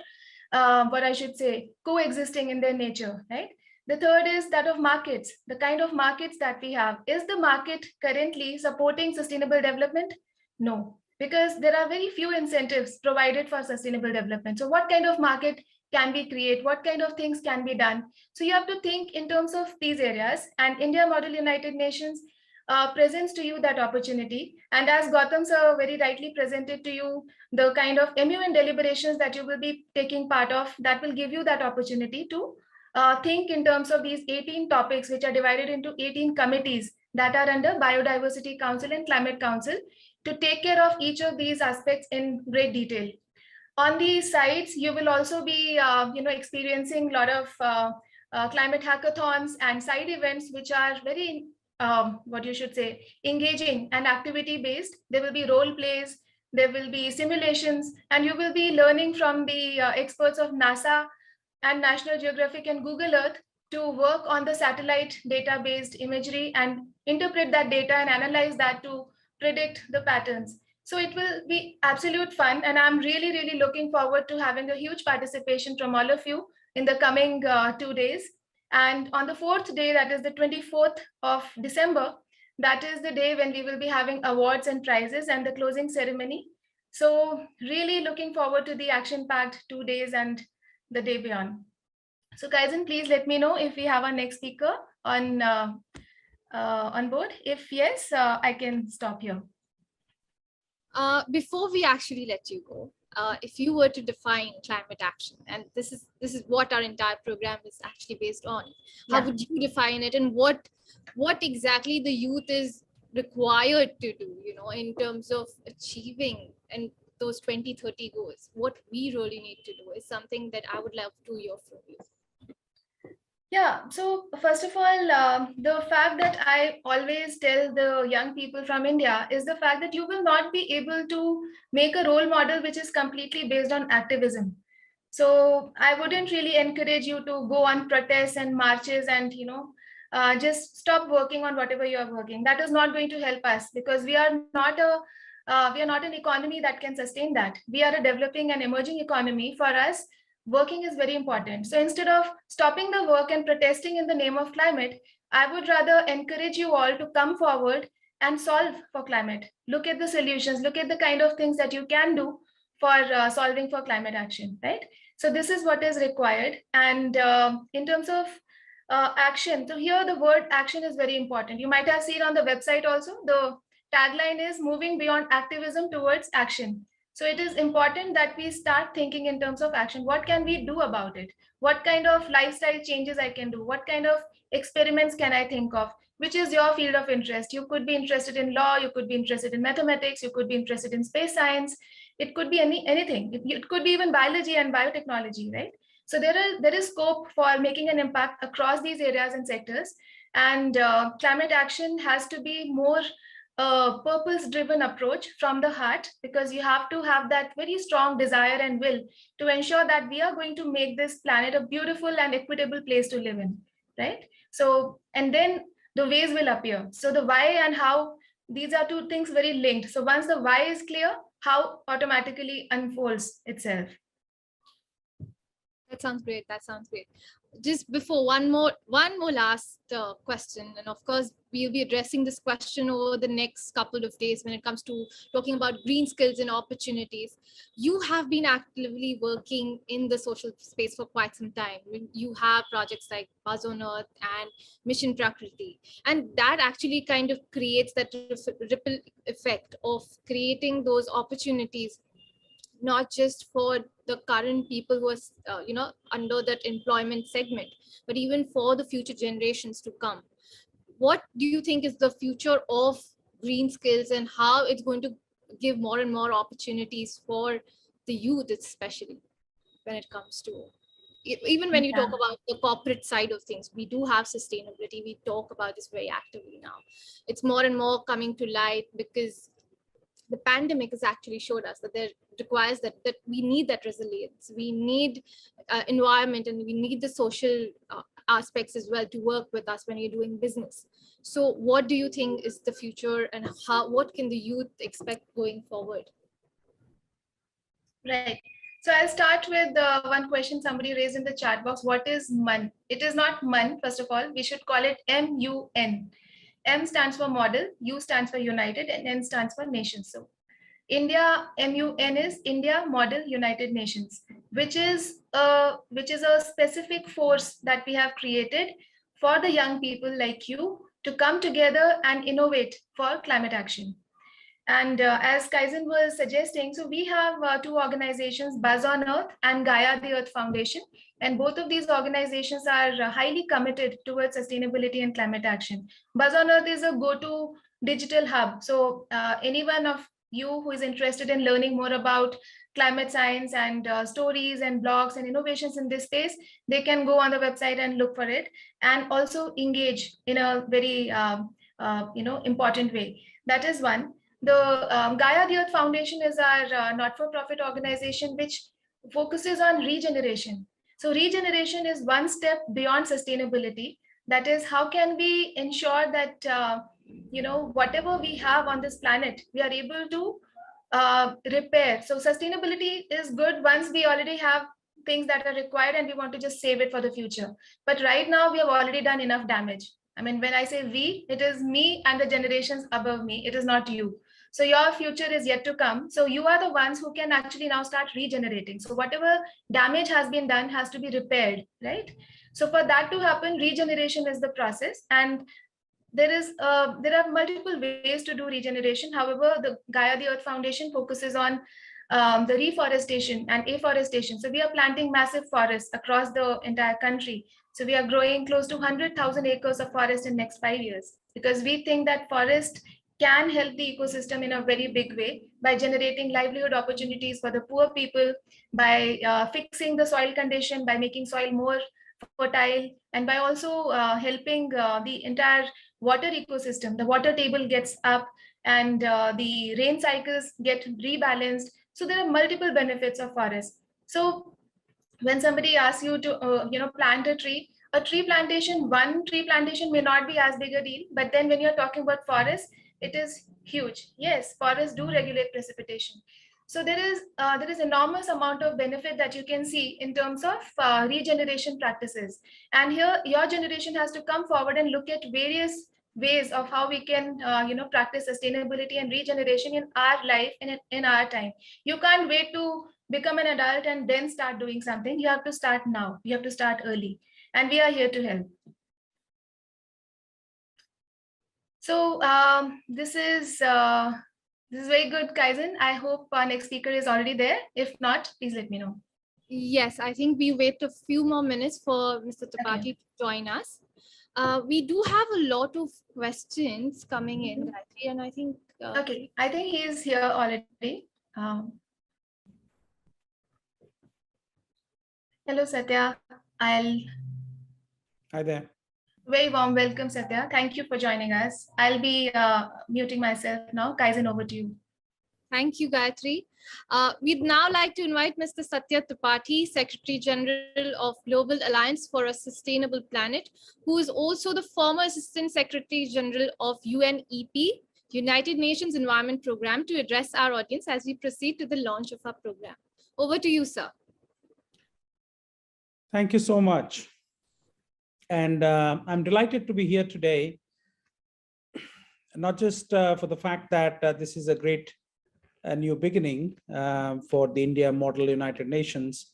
coexisting in their nature, right? The third is that of markets. The kind of markets that we have. Is the market currently supporting sustainable development? No, because there are very few incentives provided for sustainable development. So what kind of market can we create? What kind of things can be done? So you have to think in terms of these areas, and India Model United Nations presents to you that opportunity. And as Gautham sir very rightly presented to you, the kind of MUN deliberations that you will be taking part of, that will give you that opportunity to think in terms of these 18 topics, which are divided into 18 committees that are under Biodiversity Council and Climate Council, to take care of each of these aspects in great detail. On these sites, you will also be experiencing a lot of climate hackathons and side events, which are very engaging and activity based. There will be role plays, there will be simulations, and you will be learning from the experts of NASA and National Geographic and Google Earth to work on the satellite data based imagery and interpret that data and analyze that to predict the patterns. So it will be absolute fun, and I'm really, really looking forward to having a huge participation from all of you in the coming 2 days. And on the fourth day, that is the 24th of December, that is the day when we will be having awards and prizes and the closing ceremony. So really looking forward to the action-packed 2 days and the day beyond. So Kaizen, please let me know if we have our next speaker on board. If yes, I can stop here. Before we actually let you go, if you were to define climate action, and this is what our entire program is actually based on, how would you define it, and what exactly the youth is required to do, in terms of achieving and those 2030 goals, what we really need to do is something that I would love to hear from you. Yeah, so first of all, the fact that I always tell the young people from India is the fact that you will not be able to make a role model which is completely based on activism. So I wouldn't really encourage you to go on protests and marches and, just stop working on whatever you are working. That is not going to help us, because we are not an economy that can sustain that. We are a developing and emerging economy. For us, working is very important. So instead of stopping the work and protesting in the name of climate, I would rather encourage you all to come forward and solve for climate. Look at the solutions, look at the kind of things that you can do for solving for climate action, right? So this is what is required. And in terms of action, so here the word action is very important. You might have seen on the website also, the tagline is moving beyond activism towards action. So it is important that we start thinking in terms of action. What can we do about it? What kind of lifestyle changes I can do? What kind of experiments can I think of? Which is your field of interest? You could be interested in law, you could be interested in mathematics, you could be interested in space science. It could be anything. It could be even biology and biotechnology, right? So there is scope for making an impact across these areas and sectors. And climate action has to be more a purpose-driven approach from the heart, because you have to have that very strong desire and will to ensure that we are going to make this planet a beautiful and equitable place to live in, right? So, and then the ways will appear. So the why and how, these are two things very linked. So once the why is clear, how automatically unfolds itself. That sounds great. That sounds great. Just before one more last question, and of course we'll be addressing this question over the next couple of days when it comes to talking about green skills and opportunities. You have been actively working in the social space for quite some time. You have projects like Buzz on Earth and Mission Prakriti, and that actually kind of creates that ripple effect of creating those opportunities, not just for the current people who are under that employment segment, but even for the future generations to come. What do you think is the future of green skills, and how it's going to give more and more opportunities for the youth, especially when it comes to, even when you talk about the corporate side of things? We do have sustainability. We talk about this very actively now. It's more and more coming to light because the pandemic has actually showed us that there requires that we need that resilience. We need environment, and we need the social aspects as well to work with us when you're doing business. So what do you think is the future, and what can the youth expect going forward? Right. So I'll start with one question somebody raised in the chat box. What is MUN? It is not MUN, first of all. We should call it MUN. M stands for model, U stands for United, and N stands for nations. So India MUN is India Model United Nations, which is a specific force that we have created for the young people like you to come together and innovate for climate action. And as Kaizen was suggesting, so we have two organizations, Buzz on Earth and Gaia the Earth Foundation. And both of these organizations are highly committed towards sustainability and climate action. Buzz on Earth is a go-to digital hub. So anyone of you who is interested in learning more about climate science and stories and blogs and innovations in this space, they can go on the website and look for it, and also engage in a very important way. That is one. The Gaia the Earth Foundation is our not-for-profit organization which focuses on regeneration. So regeneration is one step beyond sustainability. That is, how can we ensure that whatever we have on this planet, we are able to repair. So sustainability is good once we already have things that are required and we want to just save it for the future. But right now we have already done enough damage. I mean, when I say we, it is me and the generations above me. It is not you. So your future is yet to come. So you are the ones who can actually now start regenerating. So whatever damage has been done has to be repaired, right? So for that to happen, regeneration is the process. And there are multiple ways to do regeneration. However, the Gaia the Earth Foundation focuses on the reforestation and afforestation. So we are planting massive forests across the entire country. So we are growing close to 100,000 acres of forest in next 5 years, because we think that forest can help the ecosystem in a very big way by generating livelihood opportunities for the poor people, by fixing the soil condition, by making soil more fertile, and by also helping the entire water ecosystem. The water table gets up and the rain cycles get rebalanced. So there are multiple benefits of forests. So when somebody asks you to plant a tree plantation, one tree plantation may not be as big a deal, but then when you're talking about forests, it is huge. Yes, forests do regulate precipitation. So there is enormous amount of benefit that you can see in terms of regeneration practices. And here your generation has to come forward and look at various ways of how we can practice sustainability and regeneration in our life and in our time. You can't wait to become an adult and then start doing something. You have to start now. You have to start early, and we are here to help. So this is very good, Kaizen. I hope our next speaker is already there. If not, please let me know. Yes, I think we wait a few more minutes for Mr. Tripathi to join us. We do have a lot of questions coming in, Gayatri, and I think... okay, I think he is here already. Hello, Satya. Hi there. Very warm welcome, Satya. Thank you for joining us. I'll be muting myself now. Kaizen, over to you. Thank you, Gayatri. We'd now like to invite Mr. Satya Tripathi, Secretary General of Global Alliance for a Sustainable Planet, who is also the former Assistant Secretary General of UNEP, United Nations Environment Programme, to address our audience as we proceed to the launch of our program. Over to you, sir. Thank you so much. And I'm delighted to be here today, not just for the fact that this is a great new beginning for the India Model United Nations,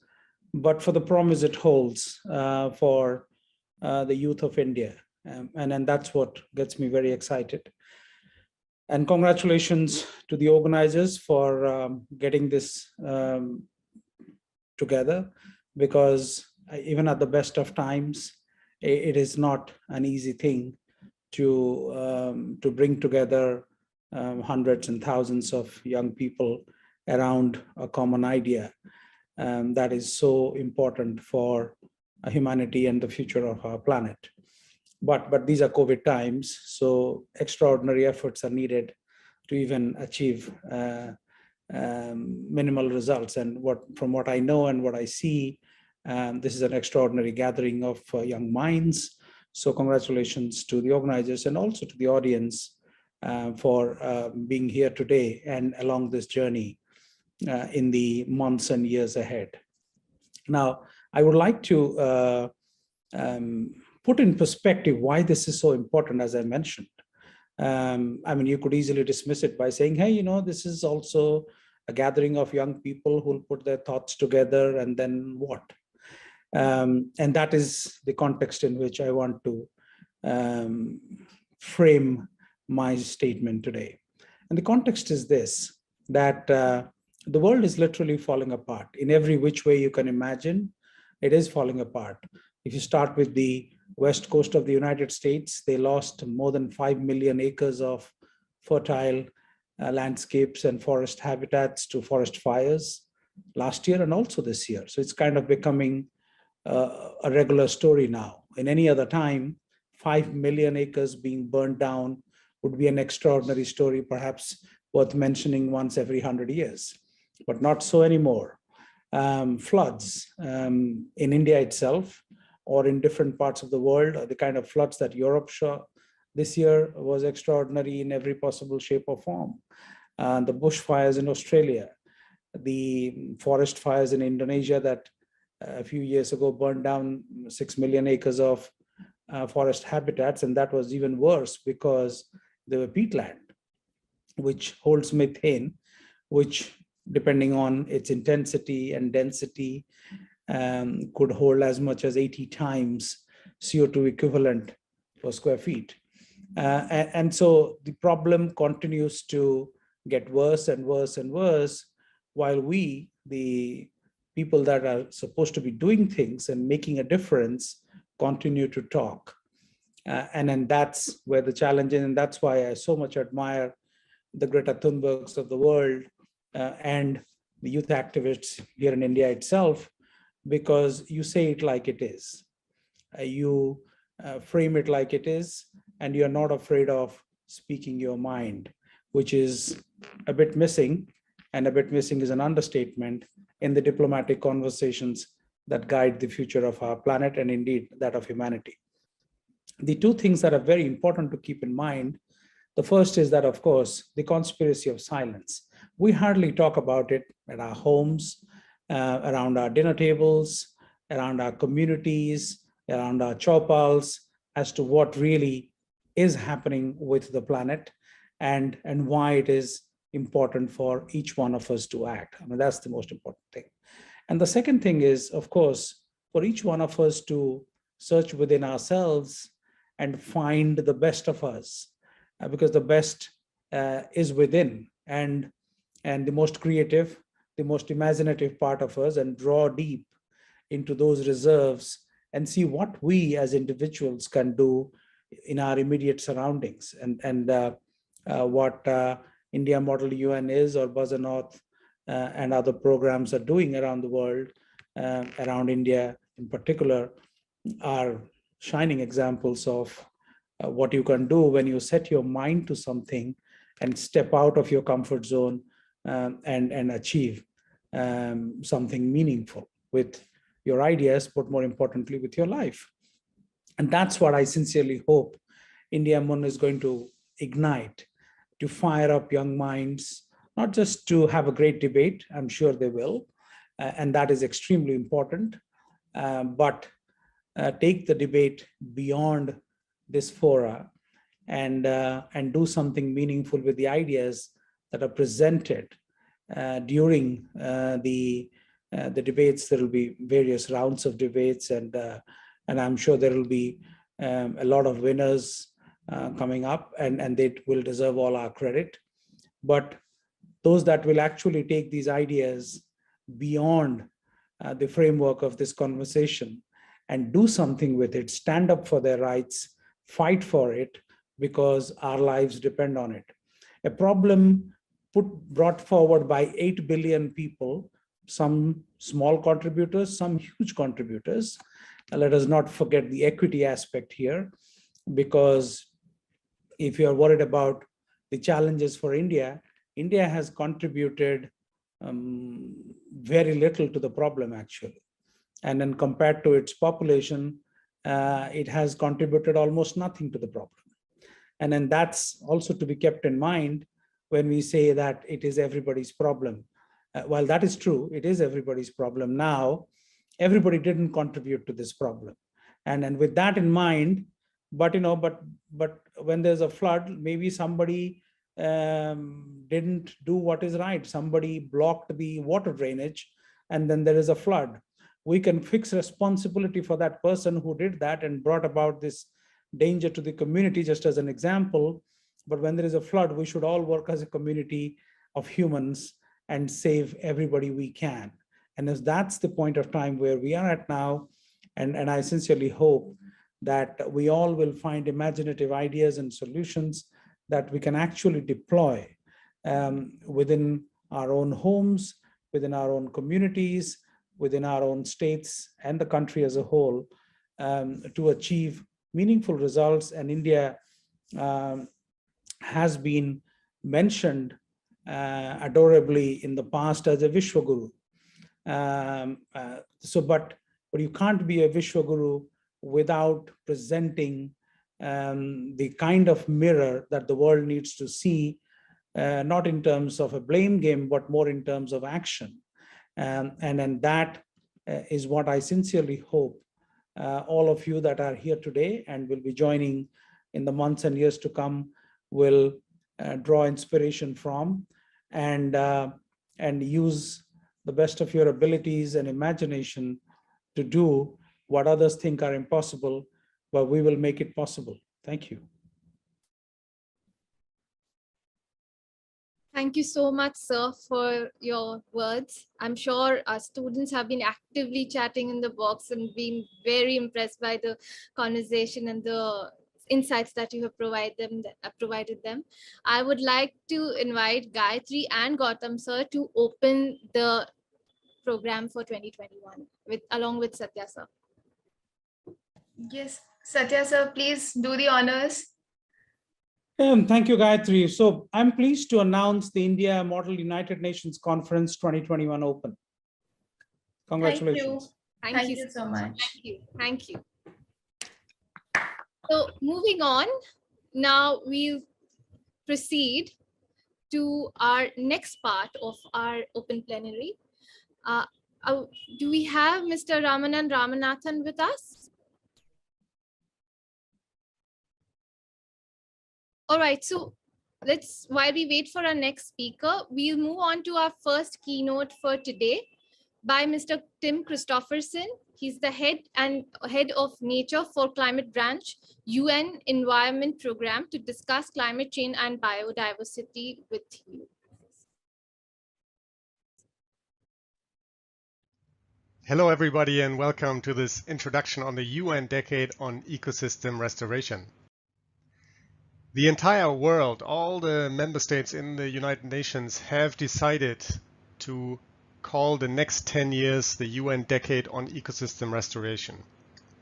but for the promise it holds for the youth of India. And that's what gets me very excited. And congratulations to the organizers for getting this together, because even at the best of times, it is not an easy thing to bring together hundreds and thousands of young people around a common idea that is so important for humanity and the future of our planet. But these are COVID times, so extraordinary efforts are needed to even achieve minimal results. And from what I know and what I see, this is an extraordinary gathering of young minds. So congratulations to the organizers and also to the audience for being here today and along this journey in the months and years ahead. Now, I would like to put in perspective why this is so important, as I mentioned. I mean, you could easily dismiss it by saying, hey, this is also a gathering of young people who will put their thoughts together and then what? And that is the context in which I want to frame my statement today. And the context is this, that the world is literally falling apart. In every which way you can imagine, it is falling apart. If you start with the west coast of the United States, they lost more than 5 million acres of fertile landscapes and forest habitats to forest fires last year and also this year. So it's kind of becoming a regular story now. In any other time, 5 million acres being burned down would be an extraordinary story, perhaps worth mentioning once every 100 years, but not so anymore. Floods in India itself or in different parts of the world, the kind of floods that Europe saw this year was extraordinary in every possible shape or form. The bushfires in Australia, the forest fires in Indonesia that a few years ago burned down 6 million acres of forest habitats, and that was even worse because they were peatland, which holds methane, which depending on its intensity and density could hold as much as 80 times CO2 equivalent per square feet. And so the problem continues to get worse and worse and worse, while we, the people that are supposed to be doing things and making a difference, continue to talk. And then that's where the challenge is. And that's why I so much admire the Greta Thunbergs of the world and the youth activists here in India itself, because you say it like it is. You frame it like it is, and you're not afraid of speaking your mind, which is a bit missing, and a bit missing is an understatement in the diplomatic conversations that guide the future of our planet and indeed that of humanity. The two things that are very important to keep in mind, the first is that, of course, the conspiracy of silence. We hardly talk about it at our homes, around our dinner tables, around our communities, around our chopals, as to what really is happening with the planet and why it is important for each one of us to act. I mean, that's the most important thing. And the second thing is, of course, for each one of us to search within ourselves and find the best of us, because the best is within, and the most creative, the most imaginative part of us, and draw deep into those reserves and see what we as individuals can do in our immediate surroundings, and what India Model UN is, or Buzzer North and other programs are doing around the world, around India in particular, are shining examples of what you can do when you set your mind to something and step out of your comfort zone and achieve something meaningful with your ideas, but more importantly with your life. And that's what I sincerely hope India MUN is going to ignite, to fire up young minds, not just to have a great debate, I'm sure they will, and that is extremely important, but take the debate beyond this fora and do something meaningful with the ideas that are presented during the debates. There will be various rounds of debates, and I'm sure there will be a lot of winners coming up, and they will deserve all our credit. But those that will actually take these ideas beyond the framework of this conversation and do something with it, stand up for their rights, fight for it, because our lives depend on it. A problem brought forward by 8 billion people, some small contributors, some huge contributors. Let us not forget the equity aspect here, because if you are worried about the challenges for India, India has contributed very little to the problem, actually. And then compared to its population, it has contributed almost nothing to the problem. And then that's also to be kept in mind when we say that it is everybody's problem. While that is true, it is everybody's problem now. Everybody didn't contribute to this problem. And with that in mind, but when there's a flood, maybe somebody didn't do what is right. Somebody blocked the water drainage, and then there is a flood. We can fix responsibility for that person who did that and brought about this danger to the community, just as an example. But when there is a flood, we should all work as a community of humans and save everybody we can. And as that's the point of time where we are at now, and I sincerely hope that we all will find imaginative ideas and solutions that we can actually deploy within our own homes, within our own communities, within our own states and the country as a whole, to achieve meaningful results. And India has been mentioned adorably in the past as a Vishwaguru. But you can't be a Vishwaguru without presenting the kind of mirror that the world needs to see, not in terms of a blame game, but more in terms of action. And then that is what I sincerely hope all of you that are here today and will be joining in the months and years to come will draw inspiration from, and use the best of your abilities and imagination to do what others think are impossible, but we will make it possible. Thank you. Thank you so much, sir, for your words. I'm sure our students have been actively chatting in the box and been very impressed by the conversation and the insights that you have provided them. I would like to invite Gayatri and Gautam sir to open the program for 2021 along with Satya sir. Yes, Satya sir, please do the honors. Thank you, Gayatri. So I'm pleased to announce the India Model United Nations Conference 2021 Open. Congratulations. Thank you so much. Thank you. So moving on, now we'll proceed to our next part of our open plenary. Do we have Mr. Ramanan Ramanathan with us? All right, so while we wait for our next speaker, we'll move on to our first keynote for today by Mr. Tim Christophersen. He's the head of Nature for Climate Branch, UN Environment Program, to discuss climate change and biodiversity with you. Hello, everybody, and welcome to this introduction on the UN Decade on Ecosystem Restoration. The entire world, all the member states in the United Nations have decided to call the next 10 years the UN Decade on Ecosystem Restoration.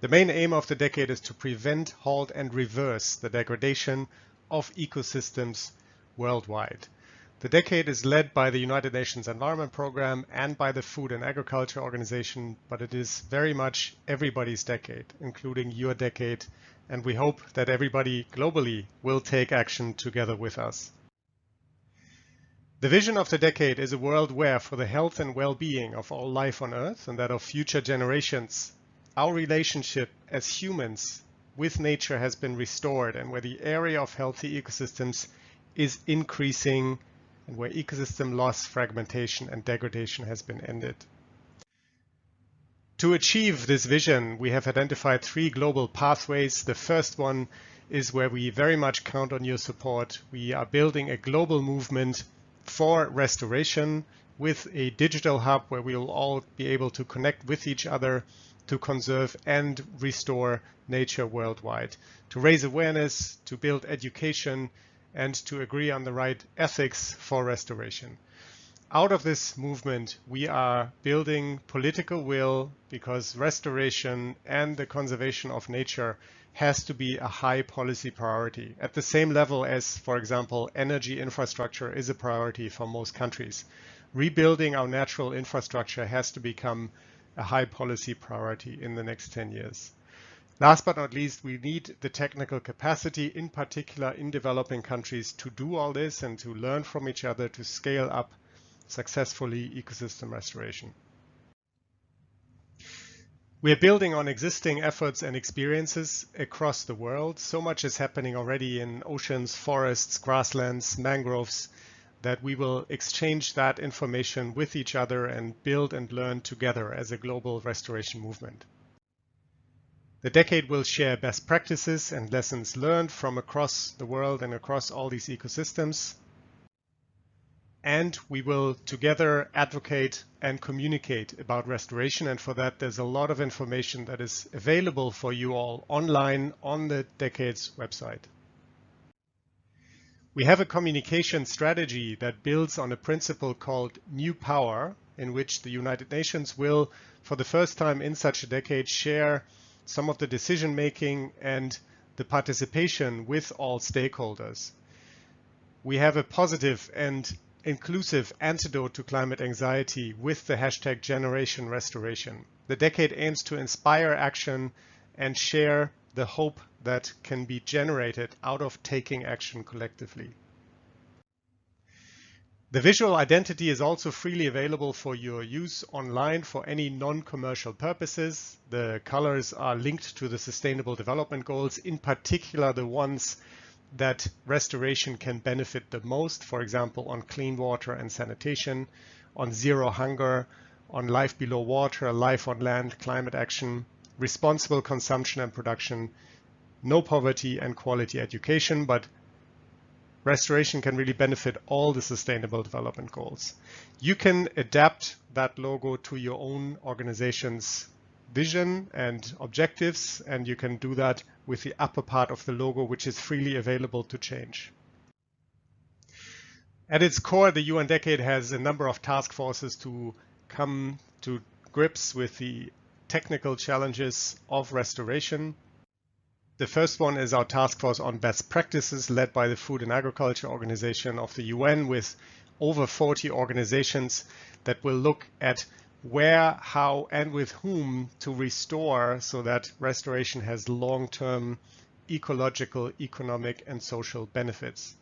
The main aim of the decade is to prevent, halt, and reverse the degradation of ecosystems worldwide. The decade is led by the United Nations Environment Program and by the Food and Agriculture Organization, but it is very much everybody's decade, including your decade, and we hope that everybody globally will take action together with us. The vision of the decade is a world where, for the health and well-being of all life on Earth and that of future generations, our relationship as humans with nature has been restored, and where the area of healthy ecosystems is increasing, and where ecosystem loss, fragmentation, and degradation has been ended. To achieve this vision, we have identified 3 global pathways. The first one is where we very much count on your support. We are building a global movement for restoration with a digital hub where we will all be able to connect with each other to conserve and restore nature worldwide, to raise awareness, to build education, and to agree on the right ethics for restoration. Out of this movement, we are building political will, because restoration and the conservation of nature has to be a high policy priority, at the same level as, for example, energy infrastructure is a priority for most countries. Rebuilding our natural infrastructure has to become a high policy priority in the next 10 years. Last but not least, we need the technical capacity, in particular in developing countries, to do all this and to learn from each other to scale up successfully ecosystem restoration. We are building on existing efforts and experiences across the world. So much is happening already in oceans, forests, grasslands, mangroves, that we will exchange that information with each other and build and learn together as a global restoration movement. The decade will share best practices and lessons learned from across the world and across all these ecosystems. And we will together advocate and communicate about restoration. And for that, there's a lot of information that is available for you all online on the Decade's website. We have a communication strategy that builds on a principle called New Power, in which the United Nations will, for the first time in such a decade, share some of the decision-making and the participation with all stakeholders. We have a positive and inclusive antidote to climate anxiety with the hashtag Generation Restoration. The decade aims to inspire action and share the hope that can be generated out of taking action collectively. The visual identity is also freely available for your use online for any non-commercial purposes. The colors are linked to the Sustainable Development Goals, in particular the ones that restoration can benefit the most, for example, on clean water and sanitation, on zero hunger, on life below water, life on land, climate action, responsible consumption and production, no poverty and quality education, but restoration can really benefit all the Sustainable Development Goals. You can adapt that logo to your own organization's vision and objectives, and you can do that with the upper part of the logo, which is freely available to change. At its core, the UN Decade has a number of task forces to come to grips with the technical challenges of restoration. The first one is our task force on best practices, led by the Food and Agriculture Organization of the UN, with over 40 organizations that will look at where, how, and with whom to restore so that restoration has long-term ecological, economic, and social benefits.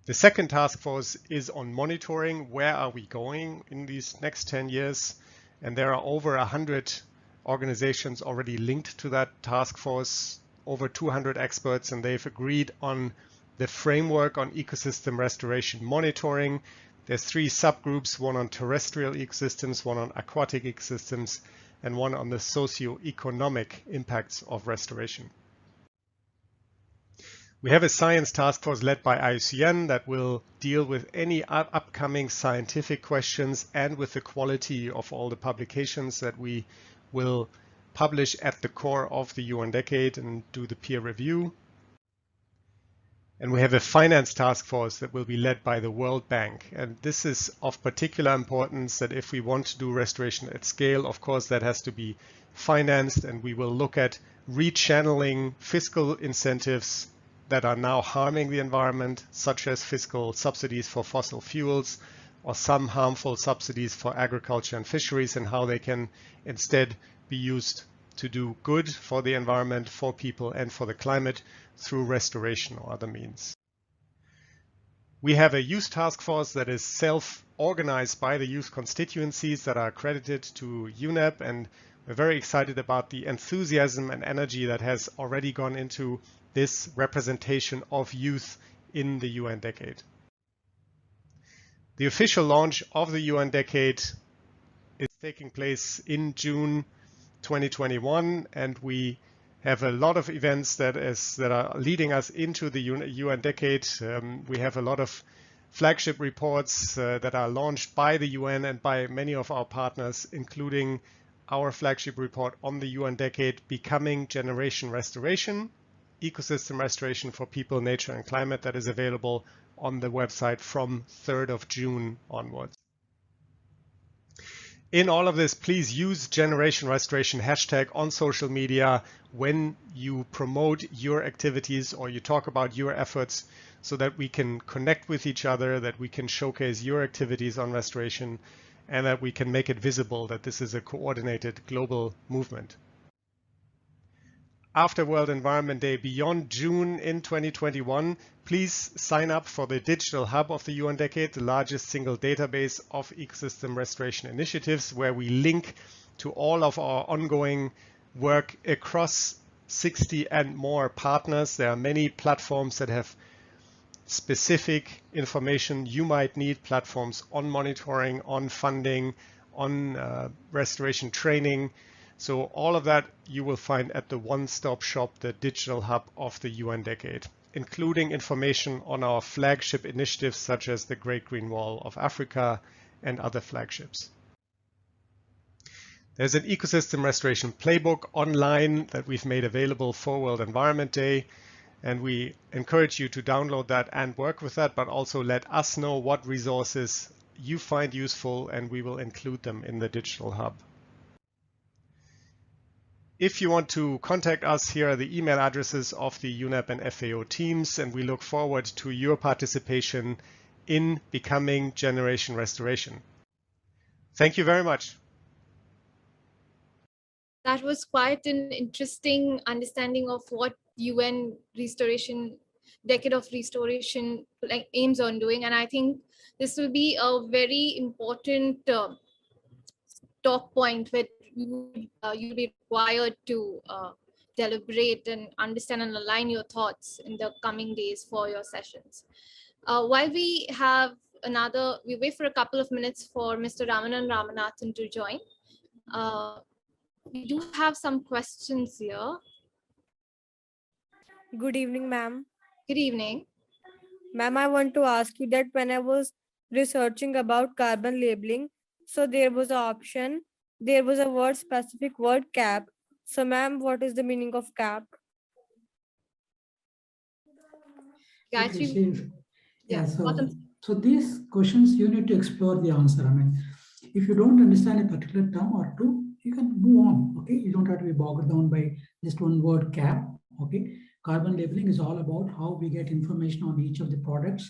The second task force is on monitoring. Where are we going in these next 10 years? And there are over 100 organizations already linked to that task force, over 200 experts, and they've agreed on the framework on ecosystem restoration monitoring. There's 3 subgroups, one on terrestrial ecosystems, one on aquatic ecosystems, and one on the socio-economic impacts of restoration. We have a science task force led by IUCN that will deal with any upcoming scientific questions and with the quality of all the publications that we will publish at the core of the UN Decade and do the peer review. And we have a finance task force that will be led by the World Bank. And this is of particular importance that if we want to do restoration at scale, of course, that has to be financed, and we will look at rechanneling fiscal incentives that are now harming the environment, such as fiscal subsidies for fossil fuels or some harmful subsidies for agriculture and fisheries, and how they can instead be used to do good for the environment, for people, and for the climate through restoration or other means. We have a youth task force that is self-organized by the youth constituencies that are accredited to UNEP, and we're very excited about the enthusiasm and energy that has already gone into this representation of youth in the UN Decade. The official launch of the UN Decade is taking place in June 2021, and we have a lot of events that are leading us into the UN Decade. We have a lot of flagship reports that are launched by the UN and by many of our partners, including our flagship report on the UN Decade, Becoming Generation Restoration, Ecosystem Restoration for People, Nature and Climate, that is available on the website from 3rd of June onwards. In all of this, please use Generation Restoration hashtag on social media when you promote your activities or you talk about your efforts, so that we can connect with each other, that we can showcase your activities on restoration, and that we can make it visible that this is a coordinated global movement. After World Environment Day, beyond June in 2021, please sign up for the Digital Hub of the UN Decade, the largest single database of ecosystem restoration initiatives, where we link to all of our ongoing work across 60 and more partners. There are many platforms that have specific information you might need, platforms on monitoring, on funding, on restoration training. So all of that you will find at the one-stop shop, the Digital Hub of the UN Decade, including information on our flagship initiatives such as the Great Green Wall of Africa and other flagships. There's an ecosystem restoration playbook online that we've made available for World Environment Day, and we encourage you to download that and work with that, but also let us know what resources you find useful, and we will include them in the Digital Hub. If you want to contact us, here are the email addresses of the UNEP and FAO teams, and we look forward to your participation in Becoming Generation Restoration. Thank you very much. That was quite an interesting understanding of what UN restoration, Decade of Restoration, like aims on doing. And I think this will be a very important talk point where you'll be required to deliberate and understand and align your thoughts in the coming days for your sessions. While we have we wait for a couple of minutes for Mr. Ramanan Ramanathan to join. We do have some questions here. Good evening, ma'am. Good evening. Ma'am, I want to ask you that when I was researching about carbon labeling, so there was a specific word cap. So ma'am, what is the meaning of cap? Gayatri, Yeah, Gautham. so these questions you need to explore the answer. I mean, if you don't understand a particular term or two, you can move on. Okay, you don't have to be bogged down by just one word cap. Okay, carbon labeling is all about how we get information on each of the products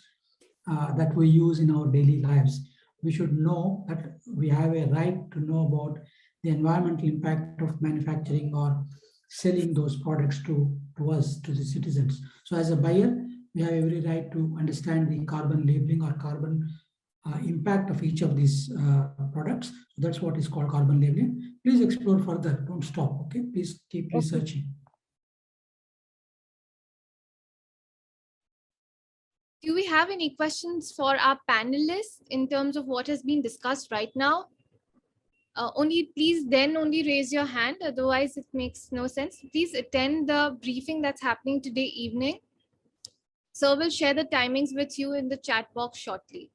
that we use in our daily lives. We should know that we have a right to know about the environmental impact of manufacturing or selling those products to us, to the citizens. So as a buyer, we have every right to understand the carbon labeling or carbon impact of each of these products. So that's what is called carbon labeling. Please explore further. Don't stop. Okay. Please keep Okay. researching. Do we have any questions for our panelists in terms of what has been discussed right now? Only raise your hand. Otherwise, it makes no sense. Please attend the briefing that's happening today evening. So we'll share the timings with you in the chat box shortly.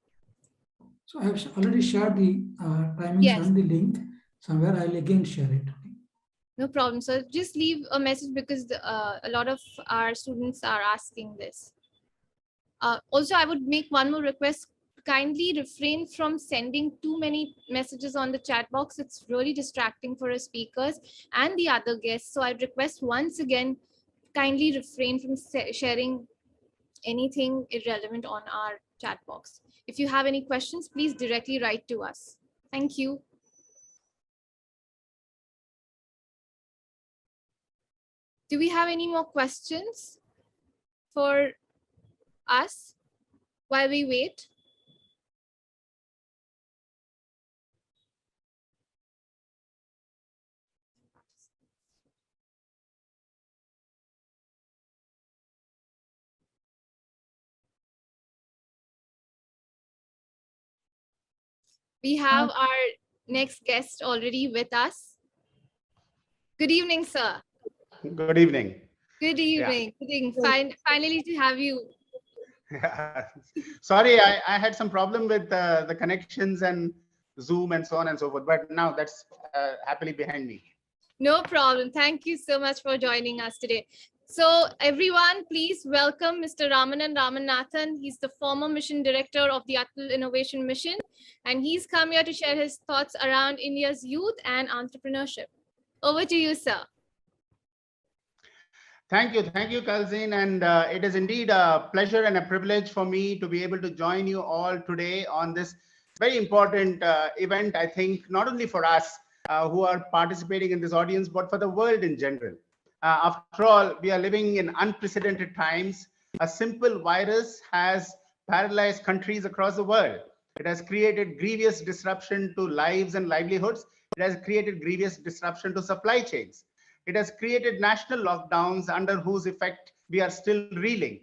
So I have already shared the timings Yes. and the link somewhere. I'll again share it. No problem. So just leave a message because a lot of our students are asking this. Also, I would make one more request. Kindly refrain from sending too many messages on the chat box. It's really distracting for our speakers and the other guests. So I'd request once again, kindly refrain from sharing anything irrelevant on our chat box. If you have any questions, please directly write to us. Thank you. Do we have any more questions for us while we wait? We have our next guest already with us. Good evening, sir. Good evening. Good evening. Good evening. Finally to have you. Sorry, I had some problem with the connections and Zoom and so on and so forth, but now that's happily behind me. No problem. Thank you so much for joining us today. So everyone, please welcome Mr. Ramanathan. He's the former mission director of the Atal Innovation Mission, and he's come here to share his thoughts around India's youth and entrepreneurship. Over to you, sir. Thank you, Kalzin, and it is indeed a pleasure and a privilege for me to be able to join you all today on this very important event, I think, not only for us who are participating in this audience, but for the world in general. After all, we are living in unprecedented times. A simple virus has paralyzed countries across the world. It has created grievous disruption to lives and livelihoods. It has created grievous disruption to supply chains. It has created national lockdowns under whose effect we are still reeling.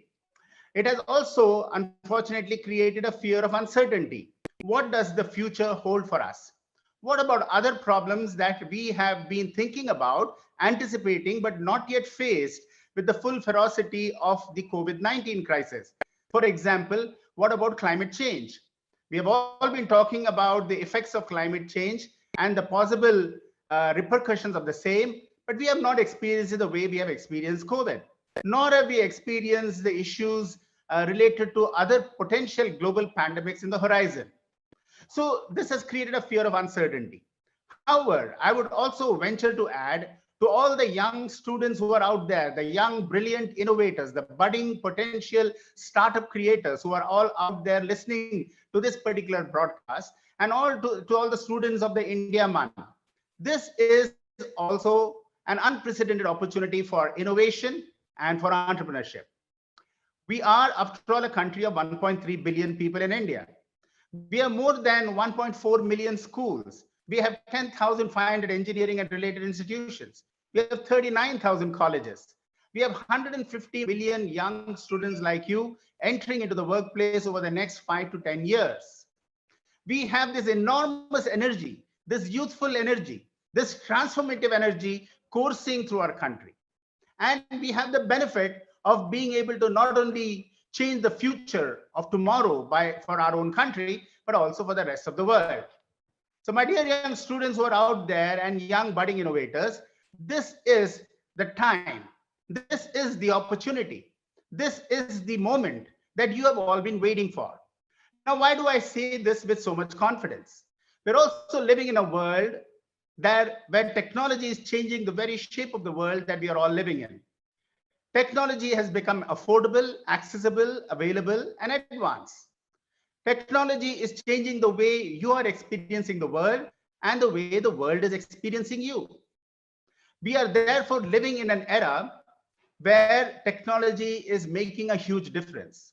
It has also, unfortunately, created a fear of uncertainty. What does the future hold for us? What about other problems that we have been thinking about, anticipating, but not yet faced with the full ferocity of the COVID-19 crisis? For example, what about climate change? We have all been talking about the effects of climate change and the possible repercussions of the same, but we have not experienced it the way we have experienced COVID, nor have we experienced the issues related to other potential global pandemics in the horizon. So this has created a fear of uncertainty. However, I would also venture to add to all the young students who are out there, the young, brilliant innovators, the budding potential startup creators who are all out there listening to this particular broadcast, and to all the students of the India MUN. This is also an unprecedented opportunity for innovation and for entrepreneurship. We are, after all, a country of 1.3 billion people in India. We have more than 1.4 million schools. We have 10,500 engineering and related institutions. We have 39,000 colleges. We have 150 million young students like you entering into the workplace over the next 5 to 10 years. We have this enormous energy, this youthful energy, this transformative energy coursing through our country. And we have the benefit of being able to not only change the future of tomorrow for our own country, but also for the rest of the world. So my dear young students who are out there and young budding innovators, this is the time. This is the opportunity. This is the moment that you have all been waiting for. Now, why do I say this with so much confidence? We're also living in a world where technology is changing the very shape of the world that we are all living in. Technology has become affordable, accessible, available, and advanced. Technology is changing the way you are experiencing the world and the way the world is experiencing you. We are therefore living in an era where technology is making a huge difference.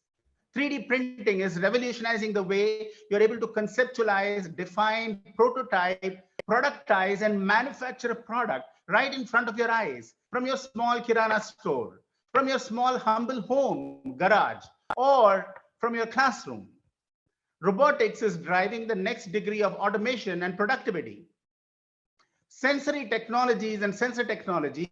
3D printing is revolutionizing the way you're able to conceptualize, define, prototype, productize, and manufacture a product right in front of your eyes from your small kirana store, from your small humble home, garage, or from your classroom. Robotics is driving the next degree of automation and productivity. Sensory technologies and sensor technologies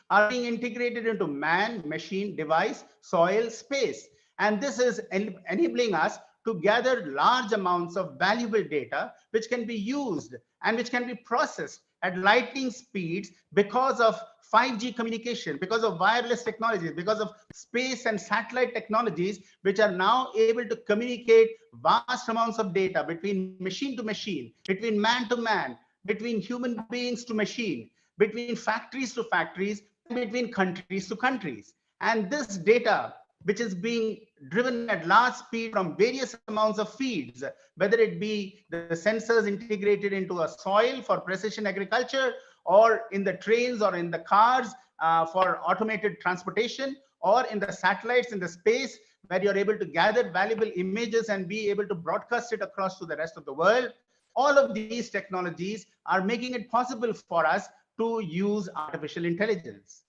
are being integrated into man, machine, device, soil, space. And this is enabling us to gather large amounts of valuable data, which can be used and which can be processed at lightning speeds because of 5G communication, because of wireless technologies, because of space and satellite technologies, which are now able to communicate vast amounts of data between machine to machine, between man to man, between human beings to machine, between factories to factories, between countries to countries. And this data, which is being driven at large speed from various amounts of feeds, whether it be the sensors integrated into a soil for precision agriculture, or in the trains or in the cars for automated transportation, or in the satellites in the space where you're able to gather valuable images and be able to broadcast it across to the rest of the world. All of these technologies are making it possible for us to use artificial intelligence.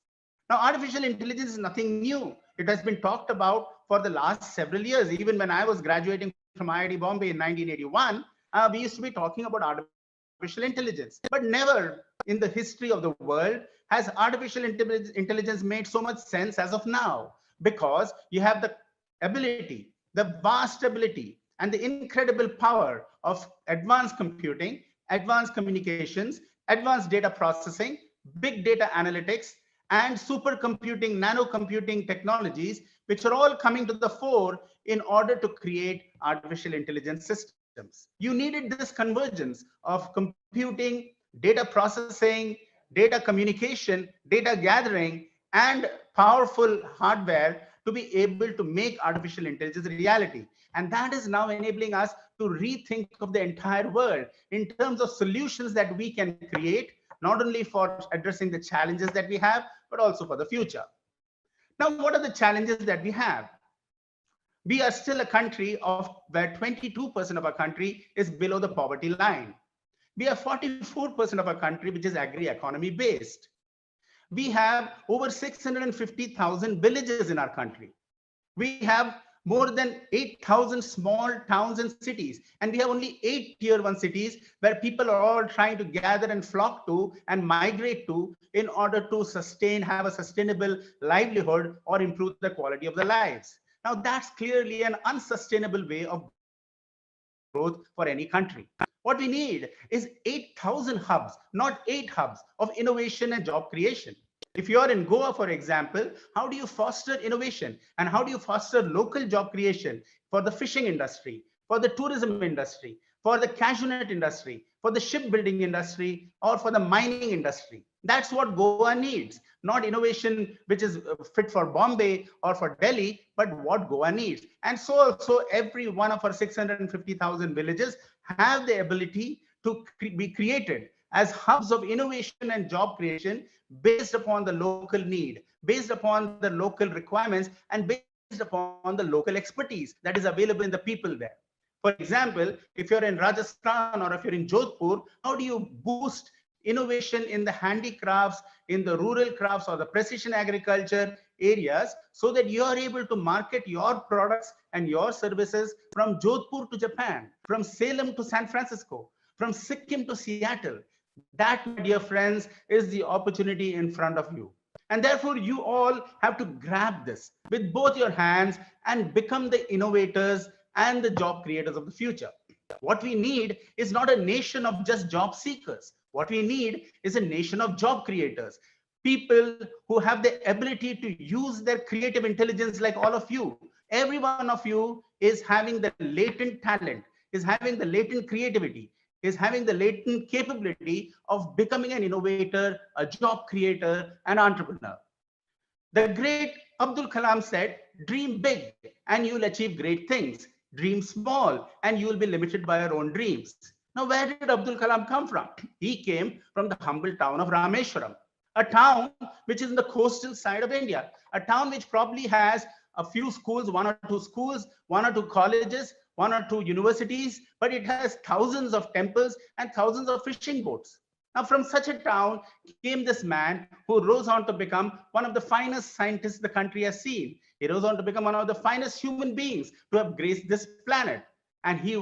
Now, artificial intelligence is nothing new. It has been talked about for the last several years. Even when I was graduating from IIT Bombay in 1981, we used to be talking about artificial intelligence. But never in the history of the world has artificial intelligence made so much sense as of now, because you have the ability, the vast ability, and the incredible power of advanced computing, advanced communications, advanced data processing, big data analytics, and supercomputing, nanocomputing technologies, which are all coming to the fore in order to create artificial intelligence systems. You needed this convergence of computing, data processing, data communication, data gathering, and powerful hardware to be able to make artificial intelligence a reality. And that is now enabling us to rethink of the entire world in terms of solutions that we can create, not only for addressing the challenges that we have, but also for the future. Now, what are the challenges that we have? We are still a country where 22% of our country is below the poverty line. We have 44% of our country which is agri-economy based. We have over 650,000 villages in our country. We have more than 8,000 small towns and cities, and we have only 8 tier 1 cities where people are all trying to gather and flock to and migrate to in order to have a sustainable livelihood or improve the quality of their lives. Now, that's clearly an unsustainable way of growth for any country. What we need is 8,000 hubs, not 8 hubs of innovation and job creation. If you're in Goa, for example, how do you foster innovation and how do you foster local job creation for the fishing industry, for the tourism industry, for the cashew nut industry, for the shipbuilding industry, or for the mining industry? That's what Goa needs, not innovation which is fit for Bombay or for Delhi, but what Goa needs. And so also every one of our 650,000 villages have the ability to be created as hubs of innovation and job creation based upon the local need, based upon the local requirements, and based upon the local expertise that is available in the people there. For example, if you're in Rajasthan or if you're in Jodhpur, how do you boost innovation in the handicrafts, in the rural crafts or the precision agriculture areas so that you are able to market your products and your services from Jodhpur to Japan, from Salem to San Francisco, from Sikkim to Seattle? That, my dear friends, is the opportunity in front of you. And therefore, you all have to grab this with both your hands and become the innovators and the job creators of the future. What we need is not a nation of just job seekers. What we need is a nation of job creators. people who have the ability to use their creative intelligence like all of you. Every one of you is having the latent talent, is having the latent creativity, is having the latent capability of becoming an innovator, a job creator, an entrepreneur. The great Abdul Kalam said, dream big and you'll achieve great things. Dream small and you will be limited by your own dreams. Now, where did Abdul Kalam come from? He came from the humble town of Rameshwaram, a town which is in the coastal side of India, a town which probably has a few schools, one or two schools, one or two colleges, one or two universities, but it has thousands of temples and thousands of fishing boats. Now, from such a town came this man who rose on to become one of the finest scientists the country has seen. He rose on to become one of the finest human beings to have graced this planet. And he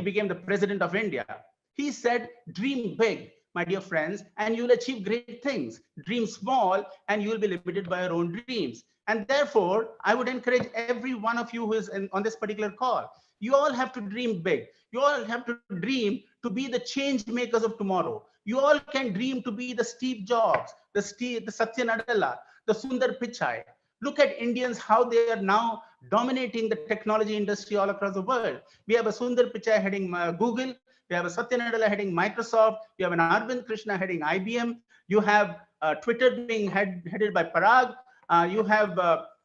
became the president of India. He said, dream big, my dear friends, and you'll achieve great things. Dream small, and you'll be limited by your own dreams. And therefore, I would encourage every one of you who is on this particular call. You all have to dream big. You all have to dream to be the change makers of tomorrow. You all can dream to be the Steve Jobs, the Satya Nadella, the Sundar Pichai. Look at Indians, how they are now dominating the technology industry all across the world. We have a Sundar Pichai heading Google. We have a Satya Nadella heading Microsoft. You have an Arvind Krishna heading IBM. You have Twitter being headed by Parag. You have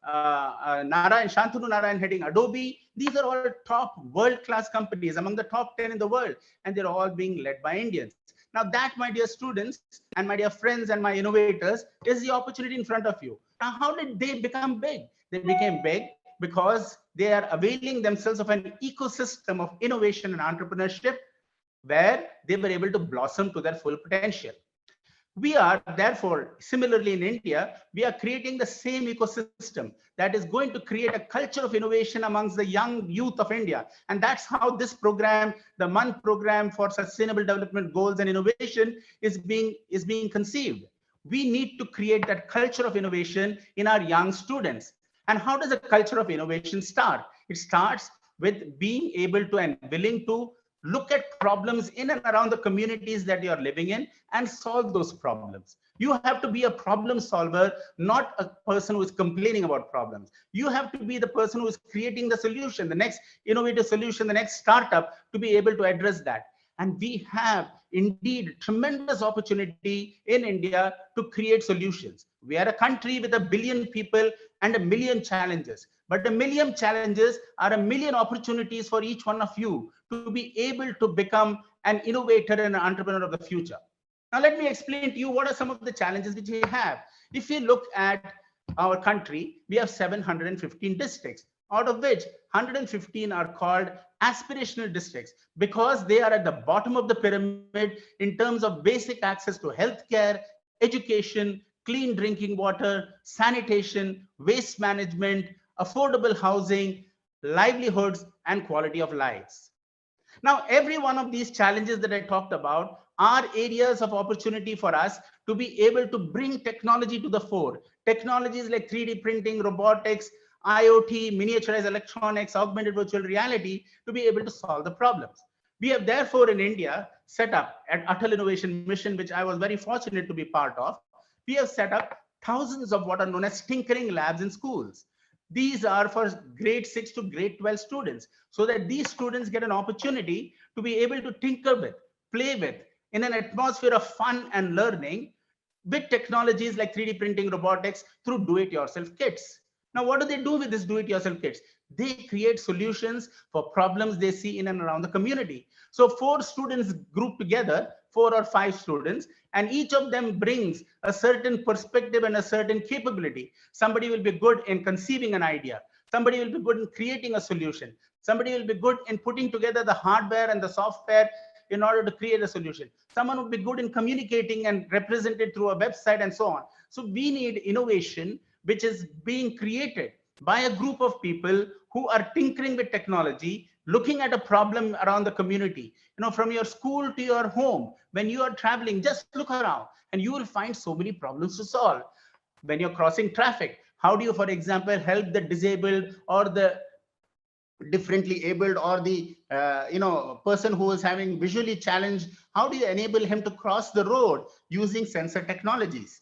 Shantanu Narayan heading Adobe. These are all top world-class companies, among the top 10 in the world, and they're all being led by Indians. Now that, my dear students and my dear friends and my innovators, is the opportunity in front of you. Now, how did they become big? They became big because they are availing themselves of an ecosystem of innovation and entrepreneurship where they were able to blossom to their full potential. We are, therefore, similarly in India, we are creating the same ecosystem that is going to create a culture of innovation amongst the young youth of India. And that's how this program, the MUN program for Sustainable Development Goals and Innovation, is being conceived. We need to create that culture of innovation in our young students. And how does a culture of innovation start? It starts with being able to and willing to look at problems in and around the communities that you are living in and solve those problems. You have to be a problem solver, not a person who is complaining about problems. You have to be the person who is creating the solution, the next innovative solution, the next startup, to be able to address that. And we have indeed tremendous opportunity in India to create solutions. We are a country with 1 billion people and 1 million challenges. But 1 million challenges are 1 million opportunities for each one of you to be able to become an innovator and an entrepreneur of the future. Now, let me explain to you what are some of the challenges which we have. If you look at our country, we have 715 districts, out of which 115 are called aspirational districts because they are at the bottom of the pyramid in terms of basic access to healthcare, education, clean drinking water, sanitation, waste management, affordable housing, livelihoods, and quality of lives. Now, every one of these challenges that I talked about are areas of opportunity for us to be able to bring technology to the fore. Technologies like 3D printing, robotics, IoT, miniaturized electronics, augmented virtual reality to be able to solve the problems. We have therefore in India set up at Atal Innovation Mission, which I was very fortunate to be part of. We have set up thousands of what are known as tinkering labs in schools. These are for grade 6 to grade 12 students, so that these students get an opportunity to be able to tinker with, play with, in an atmosphere of fun and learning with technologies like 3D printing, robotics, through do-it-yourself kits. Now, what do they do with this do-it-yourself kits? They create solutions for problems they see in and around the community. So 4 students group together, 4 or 5 students, and each of them brings a certain perspective and a certain capability. Somebody will be good in conceiving an idea. Somebody will be good in creating a solution. Somebody will be good in putting together the hardware and the software in order to create a solution. Someone would be good in communicating and represent it through a website and so on. So we need innovation which is being created by a group of people who are tinkering with technology, looking at a problem around the community. You know, from your school to your home, when you are traveling, just look around and you will find so many problems to solve. When you're crossing traffic, how do you, for example, help the disabled or the differently abled or the person who is having visually challenged? How do you enable him to cross the road using sensor technologies?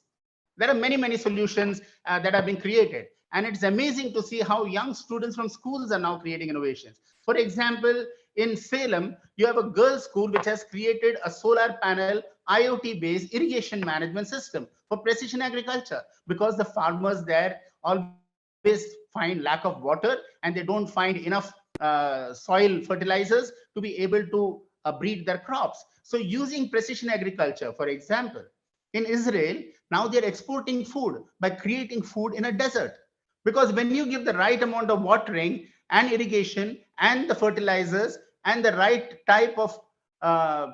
There are many solutions that have been created. And it's amazing to see how young students from schools are now creating innovations. For example, in Salem, you have a girls' school which has created a solar panel IoT-based irrigation management system for precision agriculture, because the farmers there always find lack of water and they don't find enough soil fertilizers to be able to breed their crops. So using precision agriculture, for example, in Israel, now they're exporting food by creating food in a desert. Because when you give the right amount of watering and irrigation and the fertilizers and the right type of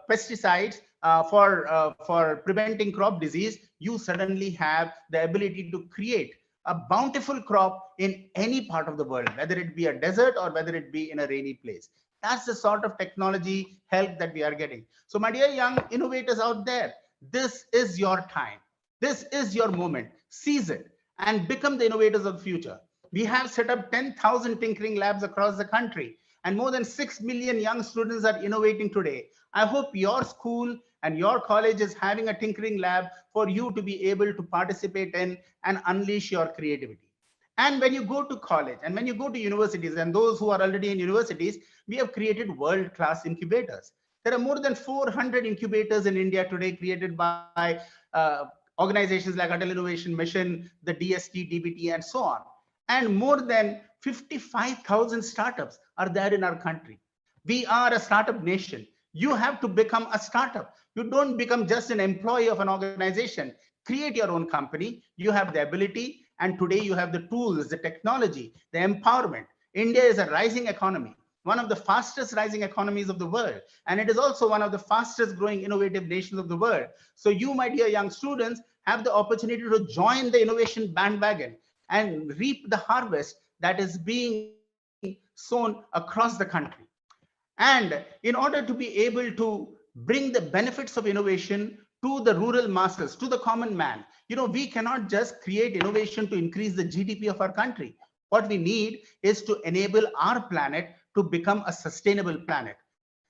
pesticides for preventing crop disease, you suddenly have the ability to create a bountiful crop in any part of the world, whether it be a desert or whether it be in a rainy place. That's the sort of technology help that we are getting. So my dear young innovators out there, this is your time. This is your moment. Seize it and become the innovators of the future. We have set up 10,000 tinkering labs across the country, and more than 6 million young students are innovating today. I hope your school and your college is having a tinkering lab for you to be able to participate in and unleash your creativity. And when you go to college and when you go to universities, and those who are already in universities, we have created world-class incubators. There are more than 400 incubators in India today created by organizations like Atal Innovation Mission, the DST, DBT, and so on. And more than 55,000 startups are there in our country. We are a startup nation. You have to become a startup. You don't become just an employee of an organization. Create your own company. You have the ability, and today you have the tools, the technology, the empowerment. India is a rising economy, one of the fastest rising economies of the world. And it is also one of the fastest growing innovative nations of the world. So you, my dear young students, have the opportunity to join the innovation bandwagon and reap the harvest that is being sown across the country. And in order to be able to bring the benefits of innovation to the rural masses, to the common man, we cannot just create innovation to increase the GDP of our country. What we need is to enable our planet to become a sustainable planet.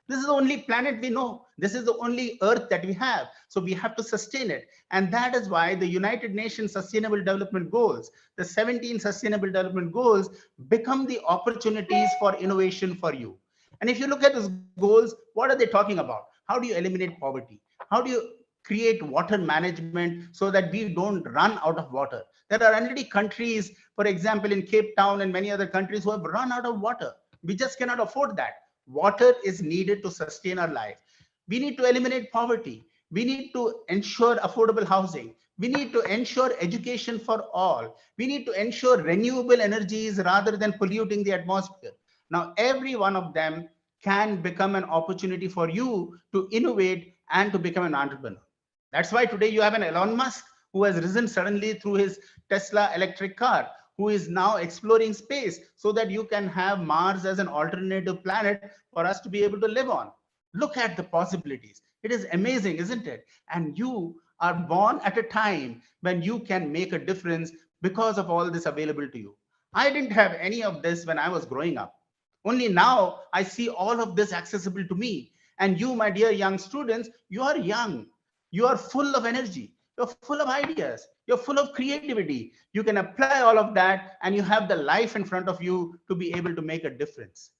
This is the only planet we know. This is the only earth that we have. So we have to sustain it. And that is why the United Nations Sustainable Development Goals, the 17 Sustainable Development Goals, become the opportunities for innovation for you. And if you look at these goals, what are they talking about? How do you eliminate poverty? How do you create water management so that we don't run out of water? There are already countries, for example, in Cape Town and many other countries, who have run out of water. We just cannot afford that. Water is needed to sustain our life. We need to eliminate poverty. We need to ensure affordable housing. We need to ensure education for all. We need to ensure renewable energies rather than polluting the atmosphere. Now, every one of them can become an opportunity for you to innovate and to become an entrepreneur. That's why today you have an Elon Musk who has risen suddenly through his Tesla electric car, who is now exploring space so that you can have Mars as an alternative planet for us to be able to live on. Look at the possibilities. It is amazing, isn't it? And you are born at a time when you can make a difference because of all this available to you. I didn't have any of this when I was growing up. Only now I see all of this accessible to me. And you, my dear young students, you are young. You are full of energy. You're full of ideas. You're full of creativity. You can apply all of that, and you have the life in front of you to be able to make a difference.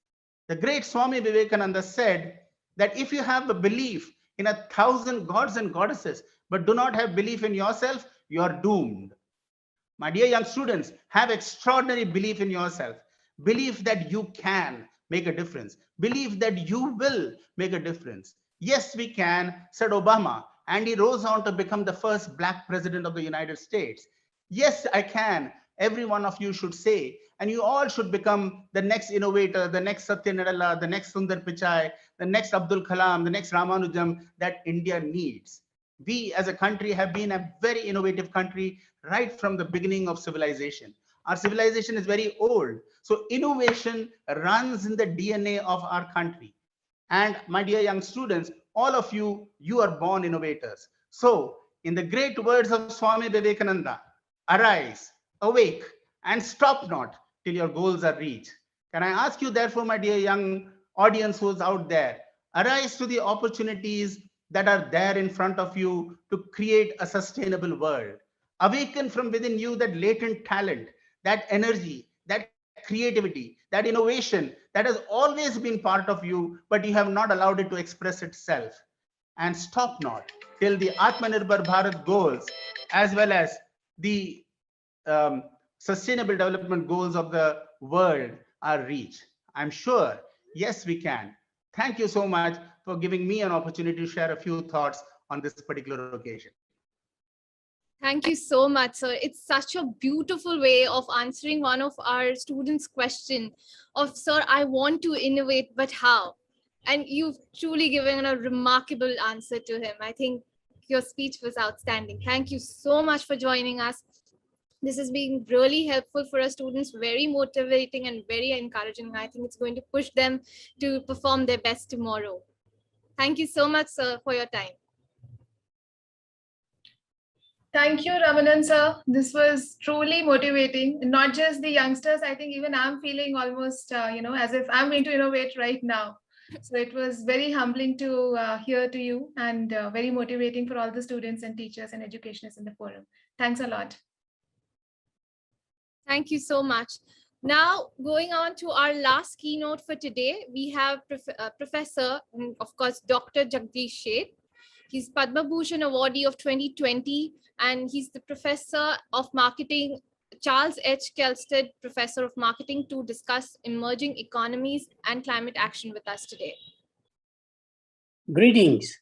The great Swami Vivekananda said that if you have a belief in 1,000 gods and goddesses, but do not have belief in yourself, you are doomed. My dear young students, have extraordinary belief in yourself. Believe that you can make a difference. Believe that you will make a difference. Yes, we can, said Obama, and he rose on to become the first Black president of the United States. Yes, I can. Every one of you should say, and you all should become the next innovator, the next Satya, the next Sundar Pichai, the next Abdul Kalam, the next Ramanujan that India needs. We as a country have been a very innovative country right from the beginning of civilization. Our civilization is very old. So innovation runs in the DNA of our country. And my dear young students, all of you, you are born innovators. So in the great words of Swami Vivekananda, arise, awake, and stop not till your goals are reached. Can I ask you therefore, my dear young audience who's out there, arise to the opportunities that are there in front of you to create a sustainable world. Awaken from within you that latent talent, that energy, that creativity, that innovation that has always been part of you, but you have not allowed it to express itself. And stop not till the Atmanirbhar Bharat goals, as well as the sustainable development goals of the world are reached. I'm sure, yes, we can. Thank you so much for giving me an opportunity to share a few thoughts on this particular occasion. Thank you so much, sir. It's such a beautiful way of answering one of our students' question of, sir, I want to innovate, but how? And you've truly given a remarkable answer to him. I think your speech was outstanding. Thank you so much for joining us. This has been really helpful for our students, very motivating and very encouraging. I think it's going to push them to perform their best tomorrow. Thank you so much, sir, for your time. Thank you, Ramanan sir. This was truly motivating. Not just the youngsters, I think even I'm feeling almost, as if I'm going to innovate right now. So it was very humbling to hear to you, and very motivating for all the students and teachers and educationists in the forum. Thanks a lot. Thank you so much. Now, going on to our last keynote for today, we have Professor, and of course, Dr. Jagdish Sheth. He's Padma Bhushan awardee of 2020, and he's the Professor of Marketing, Charles H. Kelstead Professor of Marketing, to discuss emerging economies and climate action with us today. Greetings.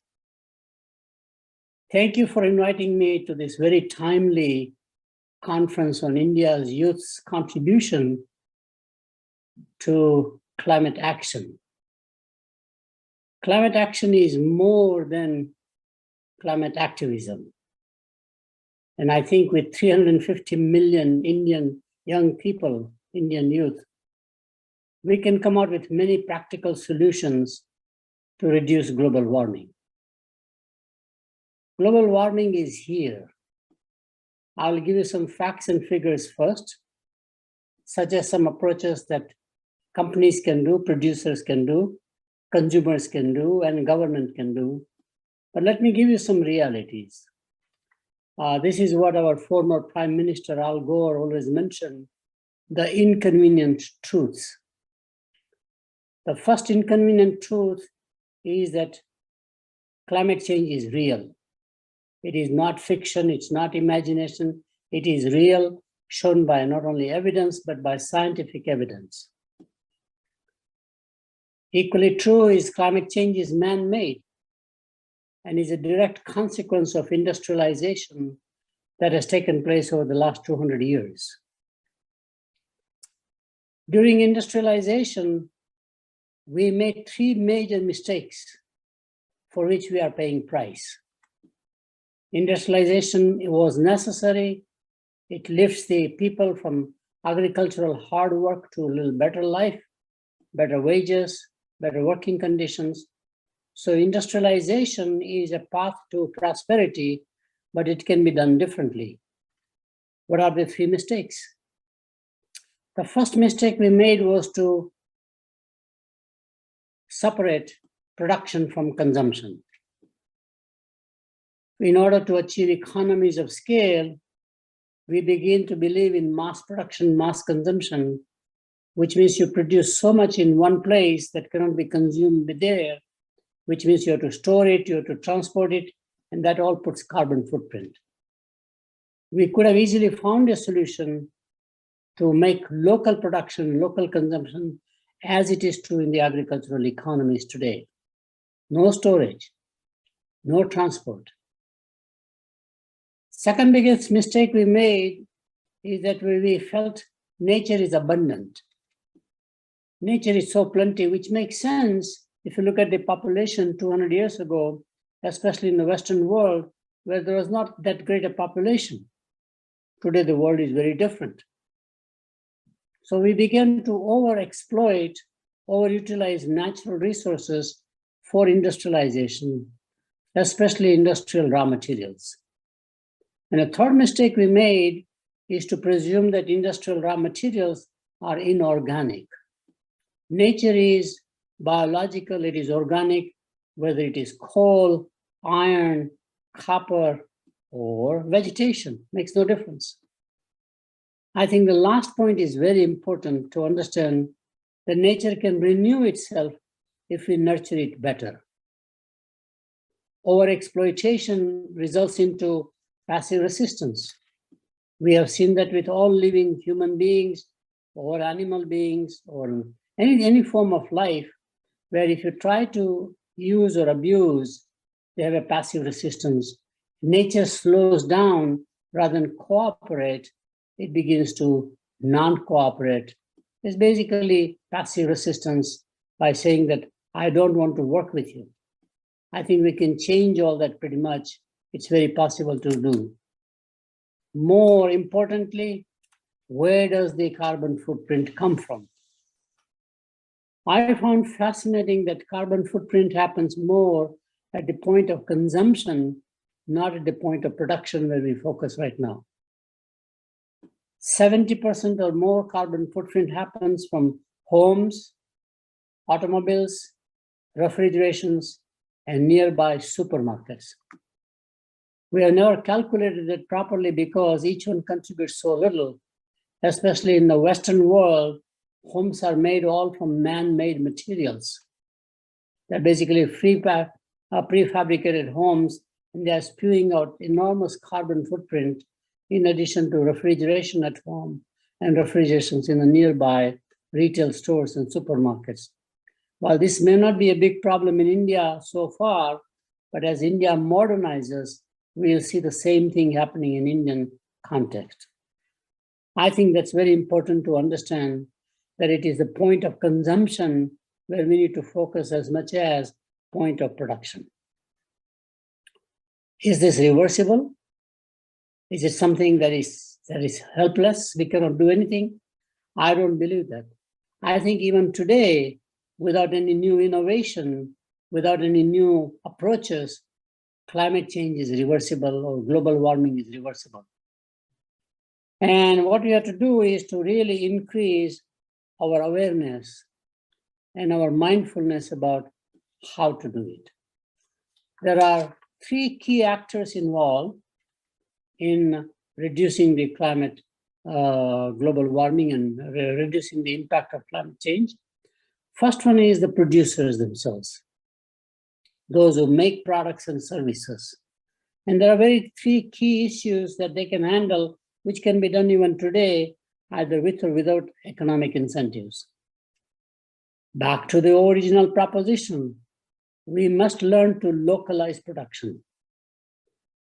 Thank you for inviting me to this very timely conference on India's youth's contribution to climate action. Climate action is more than climate activism. And I think with 350 million Indian young people, Indian youth, we can come out with many practical solutions to reduce global warming. Global warming is here. I'll give you some facts and figures first, suggest some approaches that companies can do, producers can do, consumers can do, and government can do. But let me give you some realities. This is what our former Prime Minister Al Gore always mentioned, the inconvenient truths. The first inconvenient truth is that climate change is real. It is not fiction, it's not imagination, it is real, shown by not only evidence, but by scientific evidence. Equally true is climate change is man-made and is a direct consequence of industrialization that has taken place over the last 200 years. During industrialization, we made three major mistakes for which we are paying price. Industrialization was necessary. It lifts the people from agricultural hard work to a little better life, better wages, better working conditions. So industrialization is a path to prosperity, but it can be done differently. What are the three mistakes? The first mistake we made was to separate production from consumption. In order to achieve economies of scale, we begin to believe in mass production, mass consumption, which means you produce so much in one place that cannot be consumed there, which means you have to store it, you have to transport it, and that all puts carbon footprint. We could have easily found a solution to make local production, local consumption, as it is true in the agricultural economies today. No storage, no transport. Second biggest mistake we made is that we felt nature is abundant. Nature is so plenty, which makes sense if you look at the population 200 years ago, especially in the Western world, where there was not that great a population. Today, the world is very different. So we began to overexploit, overutilize natural resources for industrialization, especially industrial raw materials. And a third mistake we made is to presume that industrial raw materials are inorganic. Nature is biological, it is organic, whether it is coal, iron, copper, or vegetation, makes no difference. I think the last point is very important to understand that nature can renew itself if we nurture it better. Overexploitation results into passive resistance. We have seen that with all living human beings or animal beings or any form of life, where if you try to use or abuse, they have a passive resistance. Nature slows down rather than cooperate, it begins to non-cooperate. It's basically passive resistance by saying that I don't want to work with you. I think we can change all that pretty much. It's very possible to do. More importantly, where does the carbon footprint come from? I found fascinating that carbon footprint happens more at the point of consumption, not at the point of production where we focus right now. 70% or more carbon footprint happens from homes, automobiles, refrigerations, and nearby supermarkets. We have never calculated it properly because each one contributes so little, especially in the Western world. Homes are made all from man-made materials. They're basically prefabricated homes, and they're spewing out enormous carbon footprint in addition to refrigeration at home and refrigerations in the nearby retail stores and supermarkets. While this may not be a big problem in India so far, but as India modernizes, we'll see the same thing happening in Indian context. I think that's very important to understand that it is the point of consumption where we need to focus as much as point of production. Is this reversible? Is it something that is helpless? We cannot do anything? I don't believe that. I think even today, without any new innovation, without any new approaches, climate change is reversible or global warming is reversible. And what we have to do is to really increase our awareness and our mindfulness about how to do it. There are three key actors involved in reducing the climate, global warming and reducing the impact of climate change. First one is the producers themselves, those who make products and services. And there are three key issues that they can handle, which can be done even today, either with or without economic incentives. Back to the original proposition, we must learn to localize production.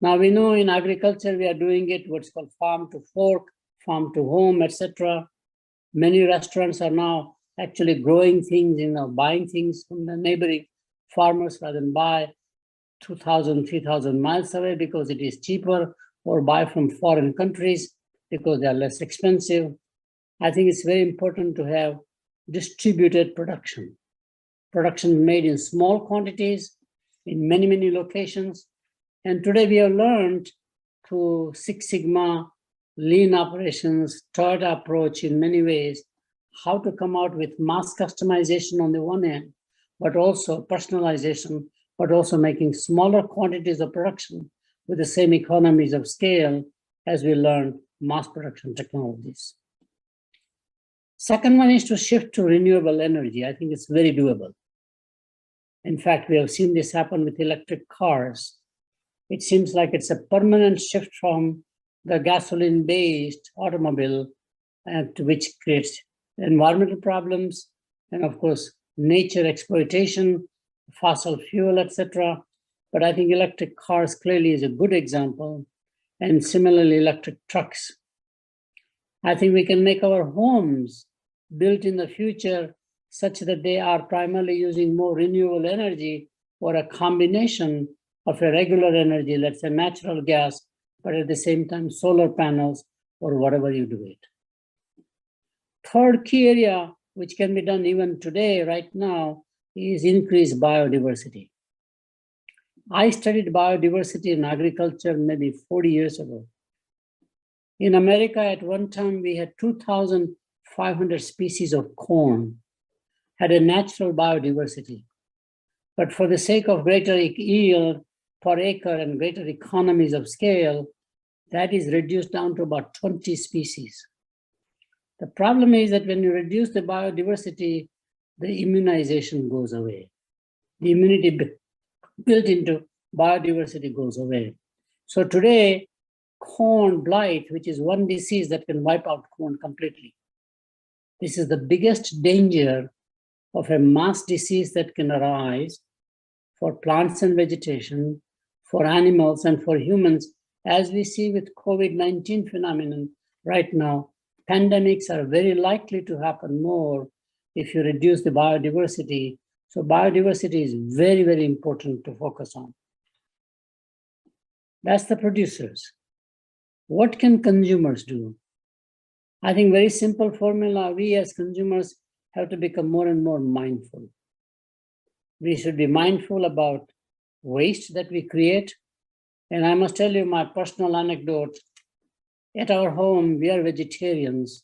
Now we know in agriculture, we are doing it, what's called farm to fork, farm to home, etc. Many restaurants are now actually growing things, buying things from the neighboring farmers rather than buy 2,000, 3,000 miles away because it is cheaper, or buy from foreign countries because they are less expensive. I think it's very important to have distributed production. Production made in small quantities in many, many locations. And today we have learned through Six Sigma, lean operations, Toyota approach in many ways, how to come out with mass customization on the one hand, but also personalization, but also making smaller quantities of production with the same economies of scale as we learn mass production technologies. Second one is to shift to renewable energy. I think it's very doable. In fact, we have seen this happen with electric cars. It seems like it's a permanent shift from the gasoline-based automobile, which creates environmental problems, and of course, nature exploitation, fossil fuel, etc. But I think electric cars clearly is a good example, and similarly electric trucks. I think we can make our homes built in the future such that they are primarily using more renewable energy or a combination of a regular energy, let's say natural gas, but at the same time solar panels or whatever you do it. Third key area, which can be done even today, right now, is increase biodiversity. I studied biodiversity in agriculture maybe 40 years ago. In America, at one time, we had 2,500 species of corn, had a natural biodiversity. But for the sake of greater yield, per acre and greater economies of scale, that is reduced down to about 20 species. The problem is that when you reduce the biodiversity, the immunization goes away. The immunity built into biodiversity goes away. So today, corn blight, which is one disease that can wipe out corn completely. This is the biggest danger of a mass disease that can arise for plants and vegetation, for animals and for humans. As we see with COVID-19 phenomenon right now, pandemics are very likely to happen more if you reduce the biodiversity. So biodiversity is very, very important to focus on. That's the producers. What can consumers do? I think very simple formula, we as consumers have to become more and more mindful. We should be mindful about waste that we create. And I must tell you my personal anecdote. At our home, we are vegetarians.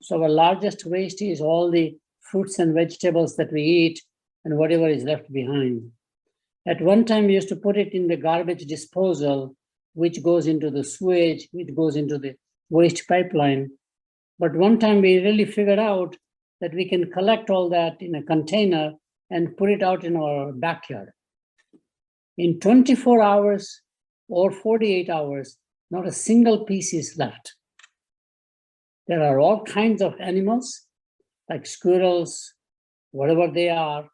So our largest waste is all the fruits and vegetables that we eat and whatever is left behind. At one time, we used to put it in the garbage disposal, which goes into the sewage, which goes into the waste pipeline. But one time we really figured out that we can collect all that in a container and put it out in our backyard. In 24 hours or 48 hours, not a single piece is left. There are all kinds of animals, like squirrels, whatever they are.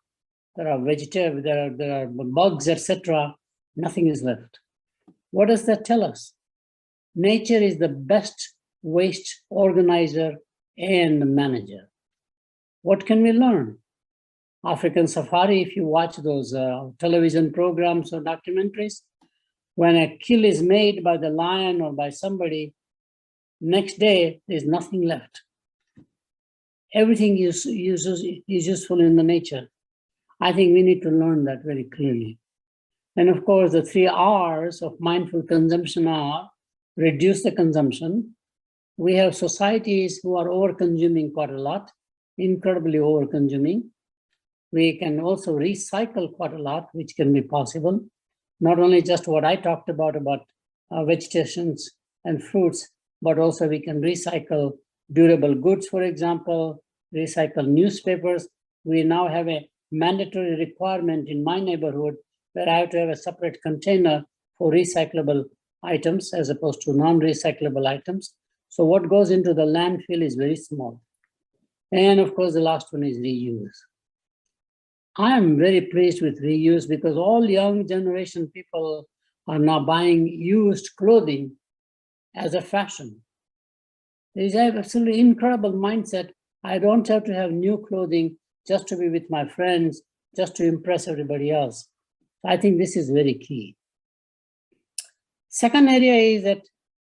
There are vegetables, there are bugs, etc. Nothing is left. What does that tell us? Nature is the best waste organizer and manager. What can we learn? African safari, if you watch those television programs or documentaries, when a kill is made by the lion or by somebody, next day there's nothing left. Everything is useful in the nature. I think we need to learn that very clearly. And of course, the 3 R's of mindful consumption are reduce the consumption. We have societies who are over-consuming quite a lot, incredibly over-consuming. We can also recycle quite a lot, which can be possible. Not only just what I talked about vegetations and fruits, but also we can recycle durable goods, for example, recycle newspapers. We now have a mandatory requirement in my neighborhood where I have to have a separate container for recyclable items as opposed to non-recyclable items. So what goes into the landfill is very small. And of course, the last one is reuse. I am very pleased with reuse because all young generation people are now buying used clothing as a fashion. There is an absolutely incredible mindset. I don't have to have new clothing just to be with my friends, just to impress everybody else. I think this is very key. Second area is that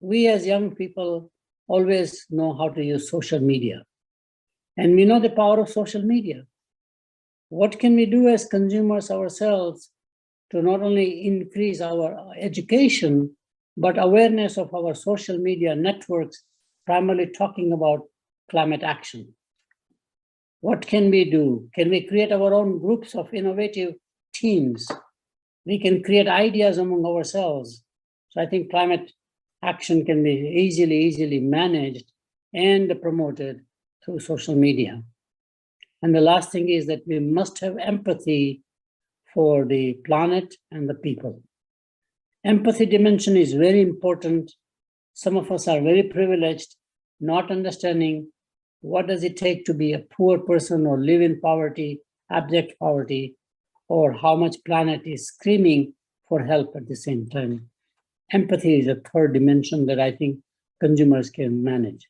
we as young people always know how to use social media. And we know the power of social media. What can we do as consumers ourselves to not only increase our education, but awareness of our social media networks, primarily talking about climate action? What can we do? Can we create our own groups of innovative teams? We can create ideas among ourselves. So I think climate action can be easily managed and promoted through social media. And the last thing is that we must have empathy for the planet and the people. Empathy dimension is very important. Some of us are very privileged, not understanding what does it take to be a poor person or live in poverty, abject poverty, or how much planet is screaming for help at the same time. Empathy is a third dimension that I think consumers can manage.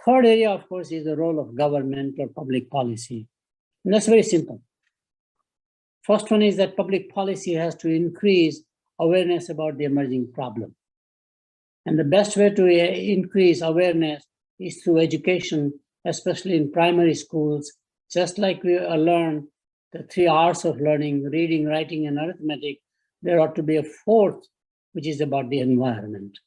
Third area, of course, is the role of government or public policy. And that's very simple. First one is that public policy has to increase awareness about the emerging problem. And the best way to increase awareness is through education, especially in primary schools. Just like we learn the 3 R's of learning, reading, writing, and arithmetic, there ought to be a fourth, which is about the environment.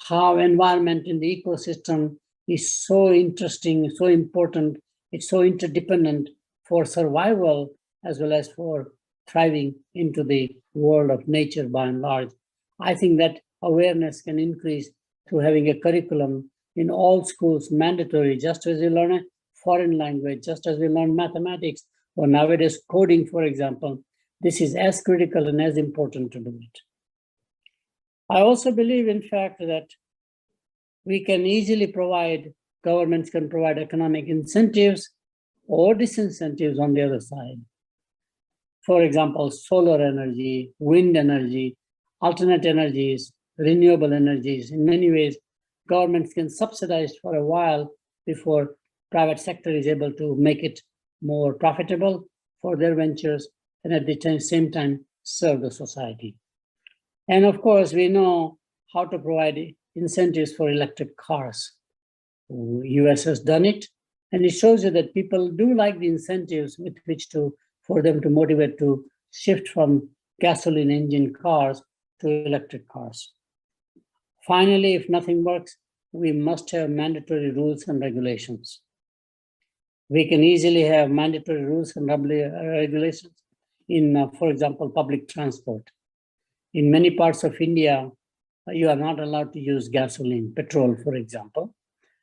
How environment in the ecosystem is so interesting, so important, it's so interdependent for survival as well as for thriving into the world of nature by and large. I think that awareness can increase through having a curriculum in all schools, mandatory, just as we learn a foreign language, just as we learn mathematics, or nowadays coding, for example. This is as critical and as important to do it. I also believe, in fact, that we can easily provide, governments can provide economic incentives or disincentives on the other side. For example, solar energy, wind energy, alternate energies, renewable energies. In many ways, governments can subsidize for a while before private sector is able to make it more profitable for their ventures and at the same time serve the society. And of course, we know how to provide incentives for electric cars. US has done it, and it shows you that people do like the incentives with which for them to motivate to shift from gasoline engine cars to electric cars. Finally, if nothing works, we must have mandatory rules and regulations. We can easily have mandatory rules and regulations in, for example, public transport. In many parts of India, you are not allowed to use gasoline, petrol, for example.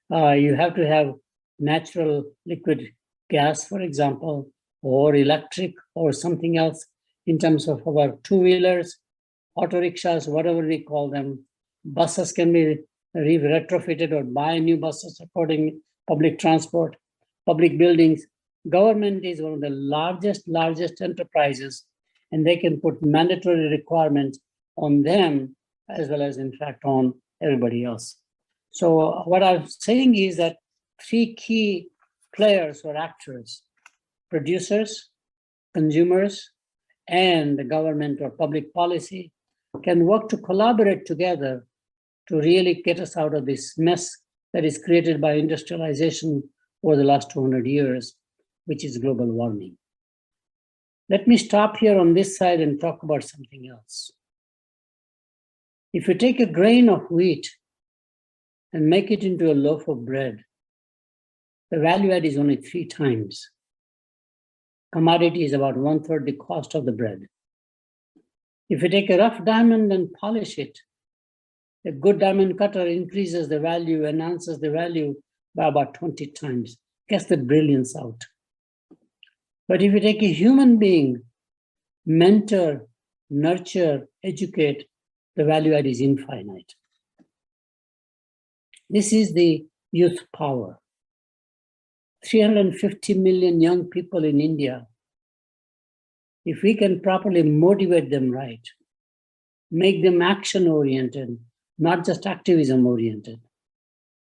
You have to have natural liquid gas, for example, or electric or something else in terms of our two-wheelers, auto rickshaws, whatever we call them. Buses can be retrofitted or buy new buses according public transport, public buildings. Government is one of the largest enterprises, and they can put mandatory requirements on them as well as, in fact, on everybody else. So what I'm saying is that three key players or actors, producers, consumers, and the government or public policy can work to collaborate together to really get us out of this mess that is created by industrialization over the last 200 years, which is global warming. Let me stop here on this side and talk about something else. If you take a grain of wheat and make it into a loaf of bread, the value add is only 3 times. Commodity is about 1/3 the cost of the bread. If you take a rough diamond and polish it, a good diamond cutter increases the value, enhances the value by about 20 times, gets the brilliance out. But if you take a human being, mentor, nurture, educate, the value add is infinite. This is the youth power. 350 million young people in India. If we can properly motivate them right, make them action-oriented, not just activism-oriented.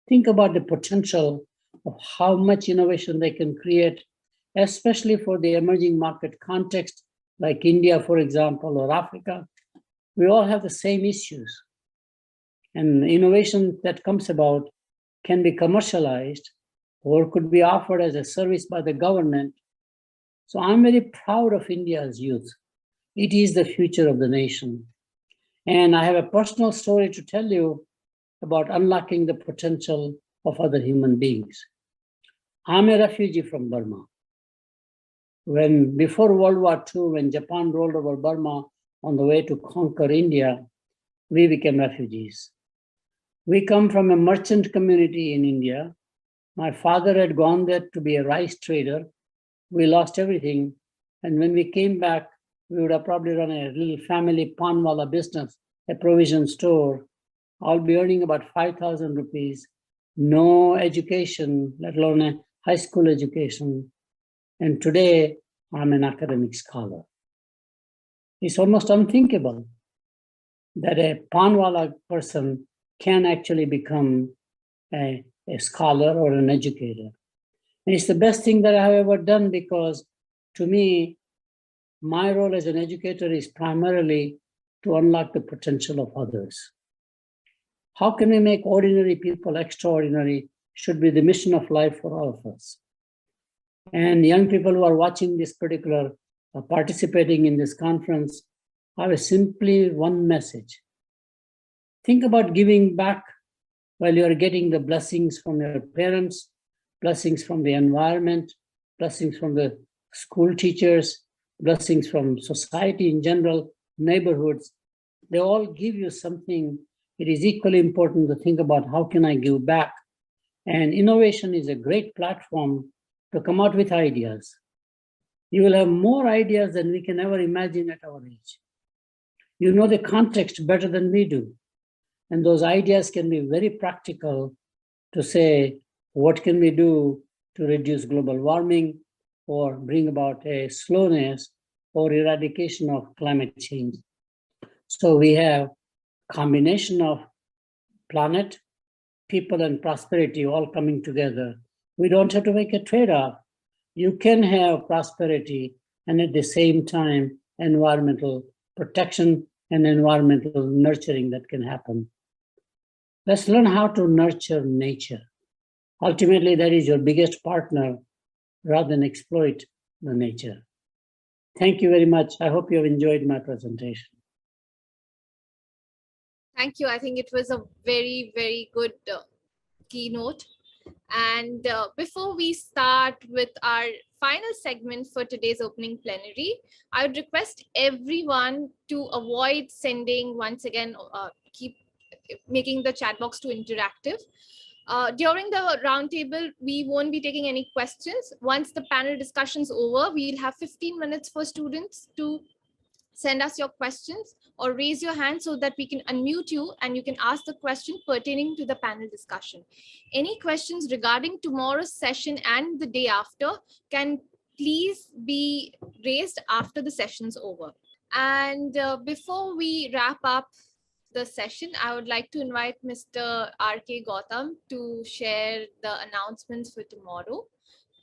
Think about the potential of how much innovation they can create, especially for the emerging market context, like India, for example, or Africa. We all have the same issues. And innovation that comes about can be commercialized or could be offered as a service by the government. So I'm very proud of India's youth. It is the future of the nation. And I have a personal story to tell you about unlocking the potential of other human beings. I'm a refugee from Burma. Before World War II, when Japan rolled over Burma on the way to conquer India, we became refugees. We come from a merchant community in India. My father had gone there to be a rice trader. We lost everything. And when we came back, we would have probably run a little family panwala business, a provision store. I'll be earning about 5,000 rupees, no education, let alone a high school education. And today, I'm an academic scholar. It's almost unthinkable that a panwala person can actually become a scholar or an educator. And it's the best thing that I have ever done, because to me, my role as an educator is primarily to unlock the potential of others. How can we make ordinary people extraordinary should be the mission of life for all of us. And young people who are watching this particular, participating in this conference, I have simply one message. Think about giving back while you are getting the blessings from your parents, blessings from the environment, blessings from the school teachers, blessings from society in general, neighborhoods. They all give you something. It is equally important to think about how can I give back. And innovation is a great platform to come out with ideas. You will have more ideas than we can ever imagine at our age. You know the context better than we do. And those ideas can be very practical to say, what can we do to reduce global warming or bring about a slowness or eradication of climate change? So we have combination of planet, people, and prosperity all coming together. We don't have to make a trade-off. You can have prosperity and at the same time environmental protection and environmental nurturing that can happen. Let's learn how to nurture nature. Ultimately, that is your biggest partner rather than exploit the nature. Thank you very much. I hope you have enjoyed my presentation. Thank you. I think it was a very, very good keynote. And before we start with our final segment for today's opening plenary, I would request everyone to avoid sending, once again, keep making the chat box too interactive. During the roundtable, we won't be taking any questions. Once the panel discussion's over, we'll have 15 minutes for students to send us your questions or raise your hand so that we can unmute you and you can ask the question pertaining to the panel discussion. Any questions regarding tomorrow's session and the day after can please be raised after the session's over. And before we wrap up the session, I would like to invite Mr. R.K. Gautham to share the announcements for tomorrow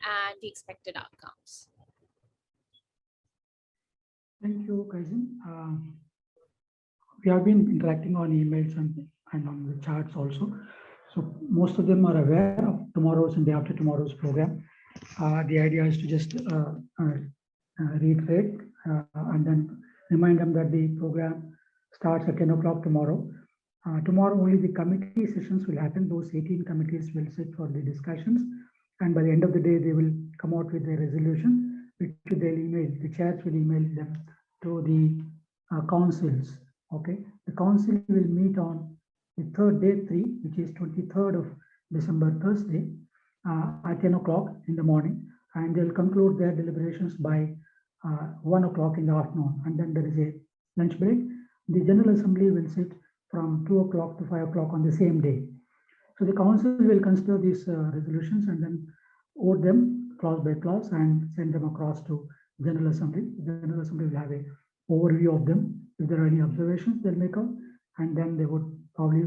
and the expected outcomes. Thank you, Kaizen. We have been interacting on emails and on the charts also. So most of them are aware of tomorrow's and day after tomorrow's program. The idea is to just reiterate and then remind them that the program starts at 10 o'clock tomorrow. Tomorrow only the committee sessions will happen. Those 18 committees will sit for the discussions. And by the end of the day, they will come out with a resolution, which they'll email, the chairs will email them to the councils. Okay, the council will meet on the third day 3, which is 23rd of December, Thursday, at 10 o'clock in the morning, and they'll conclude their deliberations by 1 o'clock in the afternoon, and then there is a lunch break. The General Assembly will sit from 2 o'clock to 5 o'clock on the same day. So the council will consider these resolutions and then vote them clause by clause and send them across to General Assembly. The General Assembly will have a overview of them. If there are any observations, they'll make out, and then they would probably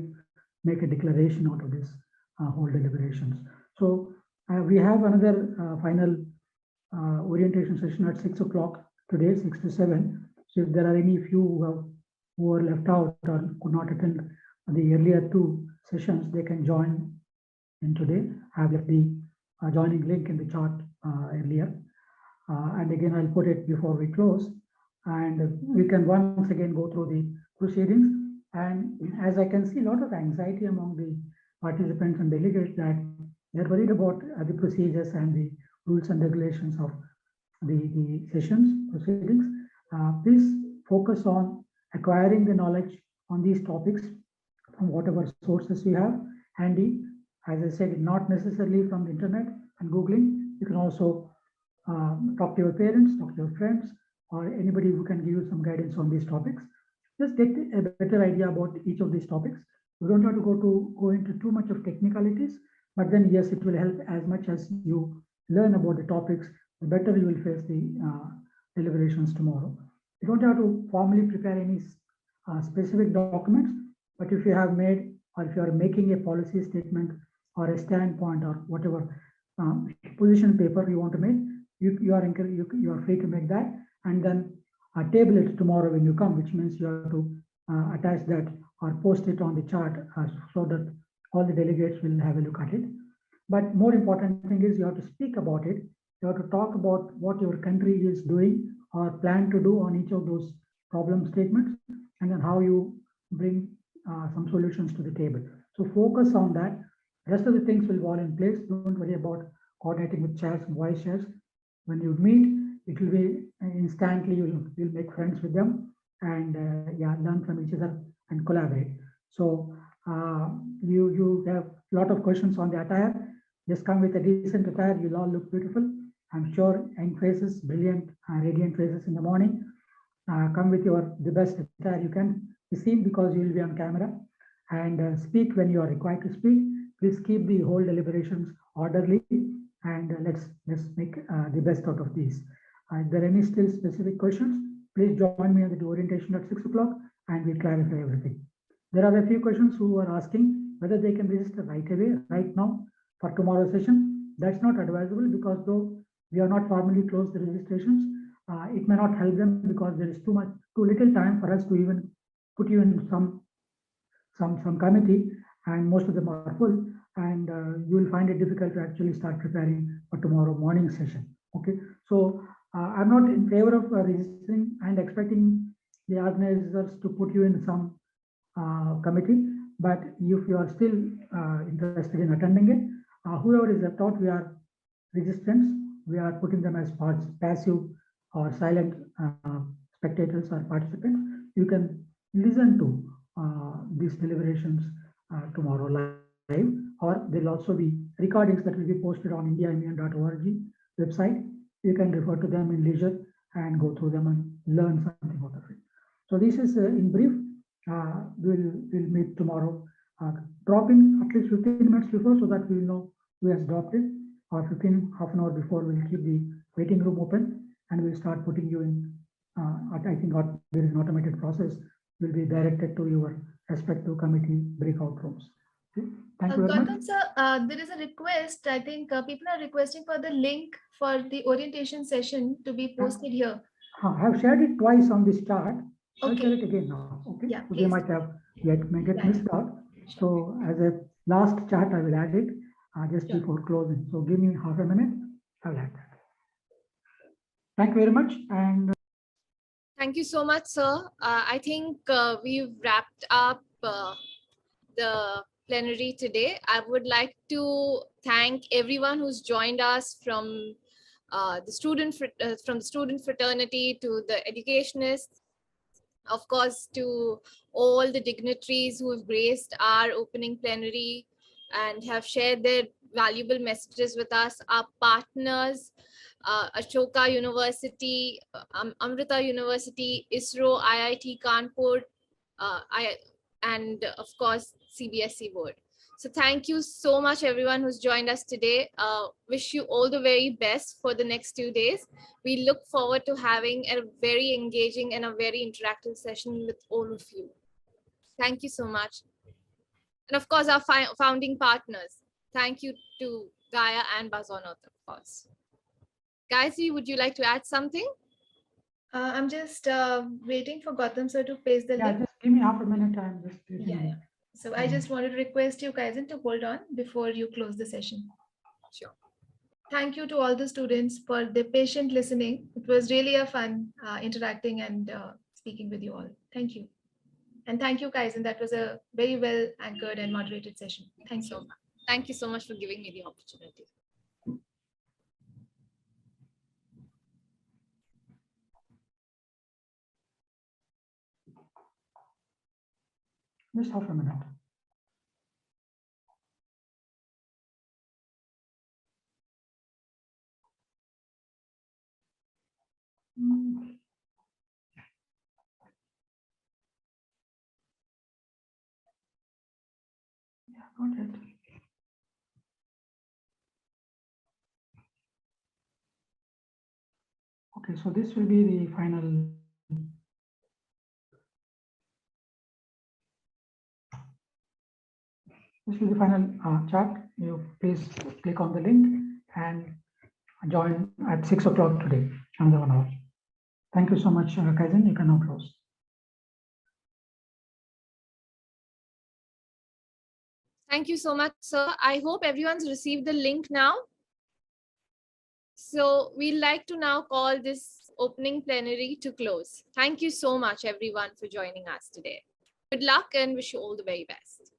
make a declaration out of this whole deliberations. So we have another final orientation session at 6 o'clock today, 6 to 7. So if there are any few who were left out or could not attend the earlier 2 sessions, they can join in today. I have left the joining link in the chart earlier. And again, I'll put it before we close. And we can once again go through the proceedings. And as I can see, a lot of anxiety among the participants and delegates that they're worried about the procedures and the rules and regulations of the sessions, proceedings. Please focus on acquiring the knowledge on these topics from whatever sources you have handy. As I said, not necessarily from the internet and Googling. You can also talk to your parents, talk to your friends, or anybody who can give you some guidance on these topics. Just get a better idea about each of these topics. You don't have to go into too much of technicalities, but then yes, it will help as much as you learn about the topics, the better you will face the deliberations tomorrow. You don't have to formally prepare any specific documents, but if you have made, or if you are making a policy statement or a standpoint or whatever position paper you want to make, you are free to make that, and then table it tomorrow when you come, which means you have to attach that or post it on the chart so that all the delegates will have a look at it. But more important thing is you have to speak about it. You have to talk about what your country is doing or plan to do on each of those problem statements, and then how you bring some solutions to the table. So focus on that. Rest of the things will fall in place. Don't worry about coordinating with chairs and vice chairs. When you meet, it will be instantly, you'll make friends with them and yeah, learn from each other and collaborate. So you have a lot of questions on the attire. Just come with a decent attire, you'll all look beautiful. I'm sure young faces, brilliant, radiant faces in the morning. Come with the best attire you can be seen, because you will be on camera, and speak when you are required to speak. Please keep the whole deliberations orderly, and let's make the best out of these. If there are any still specific questions, please join me at the orientation at 6 o'clock and we'll clarify everything. There are a few questions who are asking whether they can register right away, right now for tomorrow's session. That's not advisable, because though we are not formally closed the registrations, it may not help them, because there is too little time for us to even put you in some committee, and most of them are full, and you will find it difficult to actually start preparing for tomorrow morning session. Okay, so I'm not in favor of registering and expecting the organizers to put you in some committee, but if you are still interested in attending it, whoever is taught, we are registrants, we are putting them as passive or silent spectators or participants. You can listen to these deliberations tomorrow live, or there will also be recordings that will be posted on indiamun.org website. You can refer to them in leisure and go through them and learn something out of it. So this is in brief. We'll meet tomorrow. Drop in at least 15 minutes before, so that we will know who has dropped in, or half an hour before. We'll keep the waiting room open and we'll start putting you in. I think there is an automated process, will be directed to your respective committee breakout rooms. Okay. Thank you very much. Gautham sir, there is a request. I think people are requesting for the link for the orientation session to be posted here. I have shared it twice on this chart. I'll Okay. share it again now. Okay. Yeah, So they might have get missed out. So as a last chart, I will add it just before closing. So give me half a minute. I will add that. Thank you very much. And Thank you so much, sir. I think we've wrapped up the plenary today. I would like to thank everyone who's joined us from the student fraternity to the educationists, of course, to all the dignitaries who have graced our opening plenary and have shared their valuable messages with us, our partners, Ashoka University, Amrita University, ISRO, IIT Kanpur, and of course, CBSE board. So thank you so much, everyone who's joined us today. Wish you all the very best for the next 2 days. We look forward to having a very engaging and a very interactive session with all of you. Thank you so much. And of course, our founding partners. Thank you to Gaia and Bazonath, of course. Gayatri, would you like to add something? I'm just waiting for Gautham sir to paste the link. just give me half a minute. I'm just Yeah. So I just wanted to request you guys to hold on before you close the session. Sure. Thank you to all the students for the patient listening. It was really a fun interacting and speaking with you all. Thank you. And thank you, Kaizen. That was a very well anchored and moderated session. Thank you. Thank you so much for giving me the opportunity. Just half a minute. Yeah, got it. Okay, so this will be the final. This is the final chart. You please click on the link and join at 6 o'clock today, another 1 hour. Thank you so much, Kaizen. You can now close. Thank you so much, sir. I hope everyone's received the link now. So we'd like to now call this opening plenary to close. Thank you so much, everyone, for joining us today. Good luck and wish you all the very best.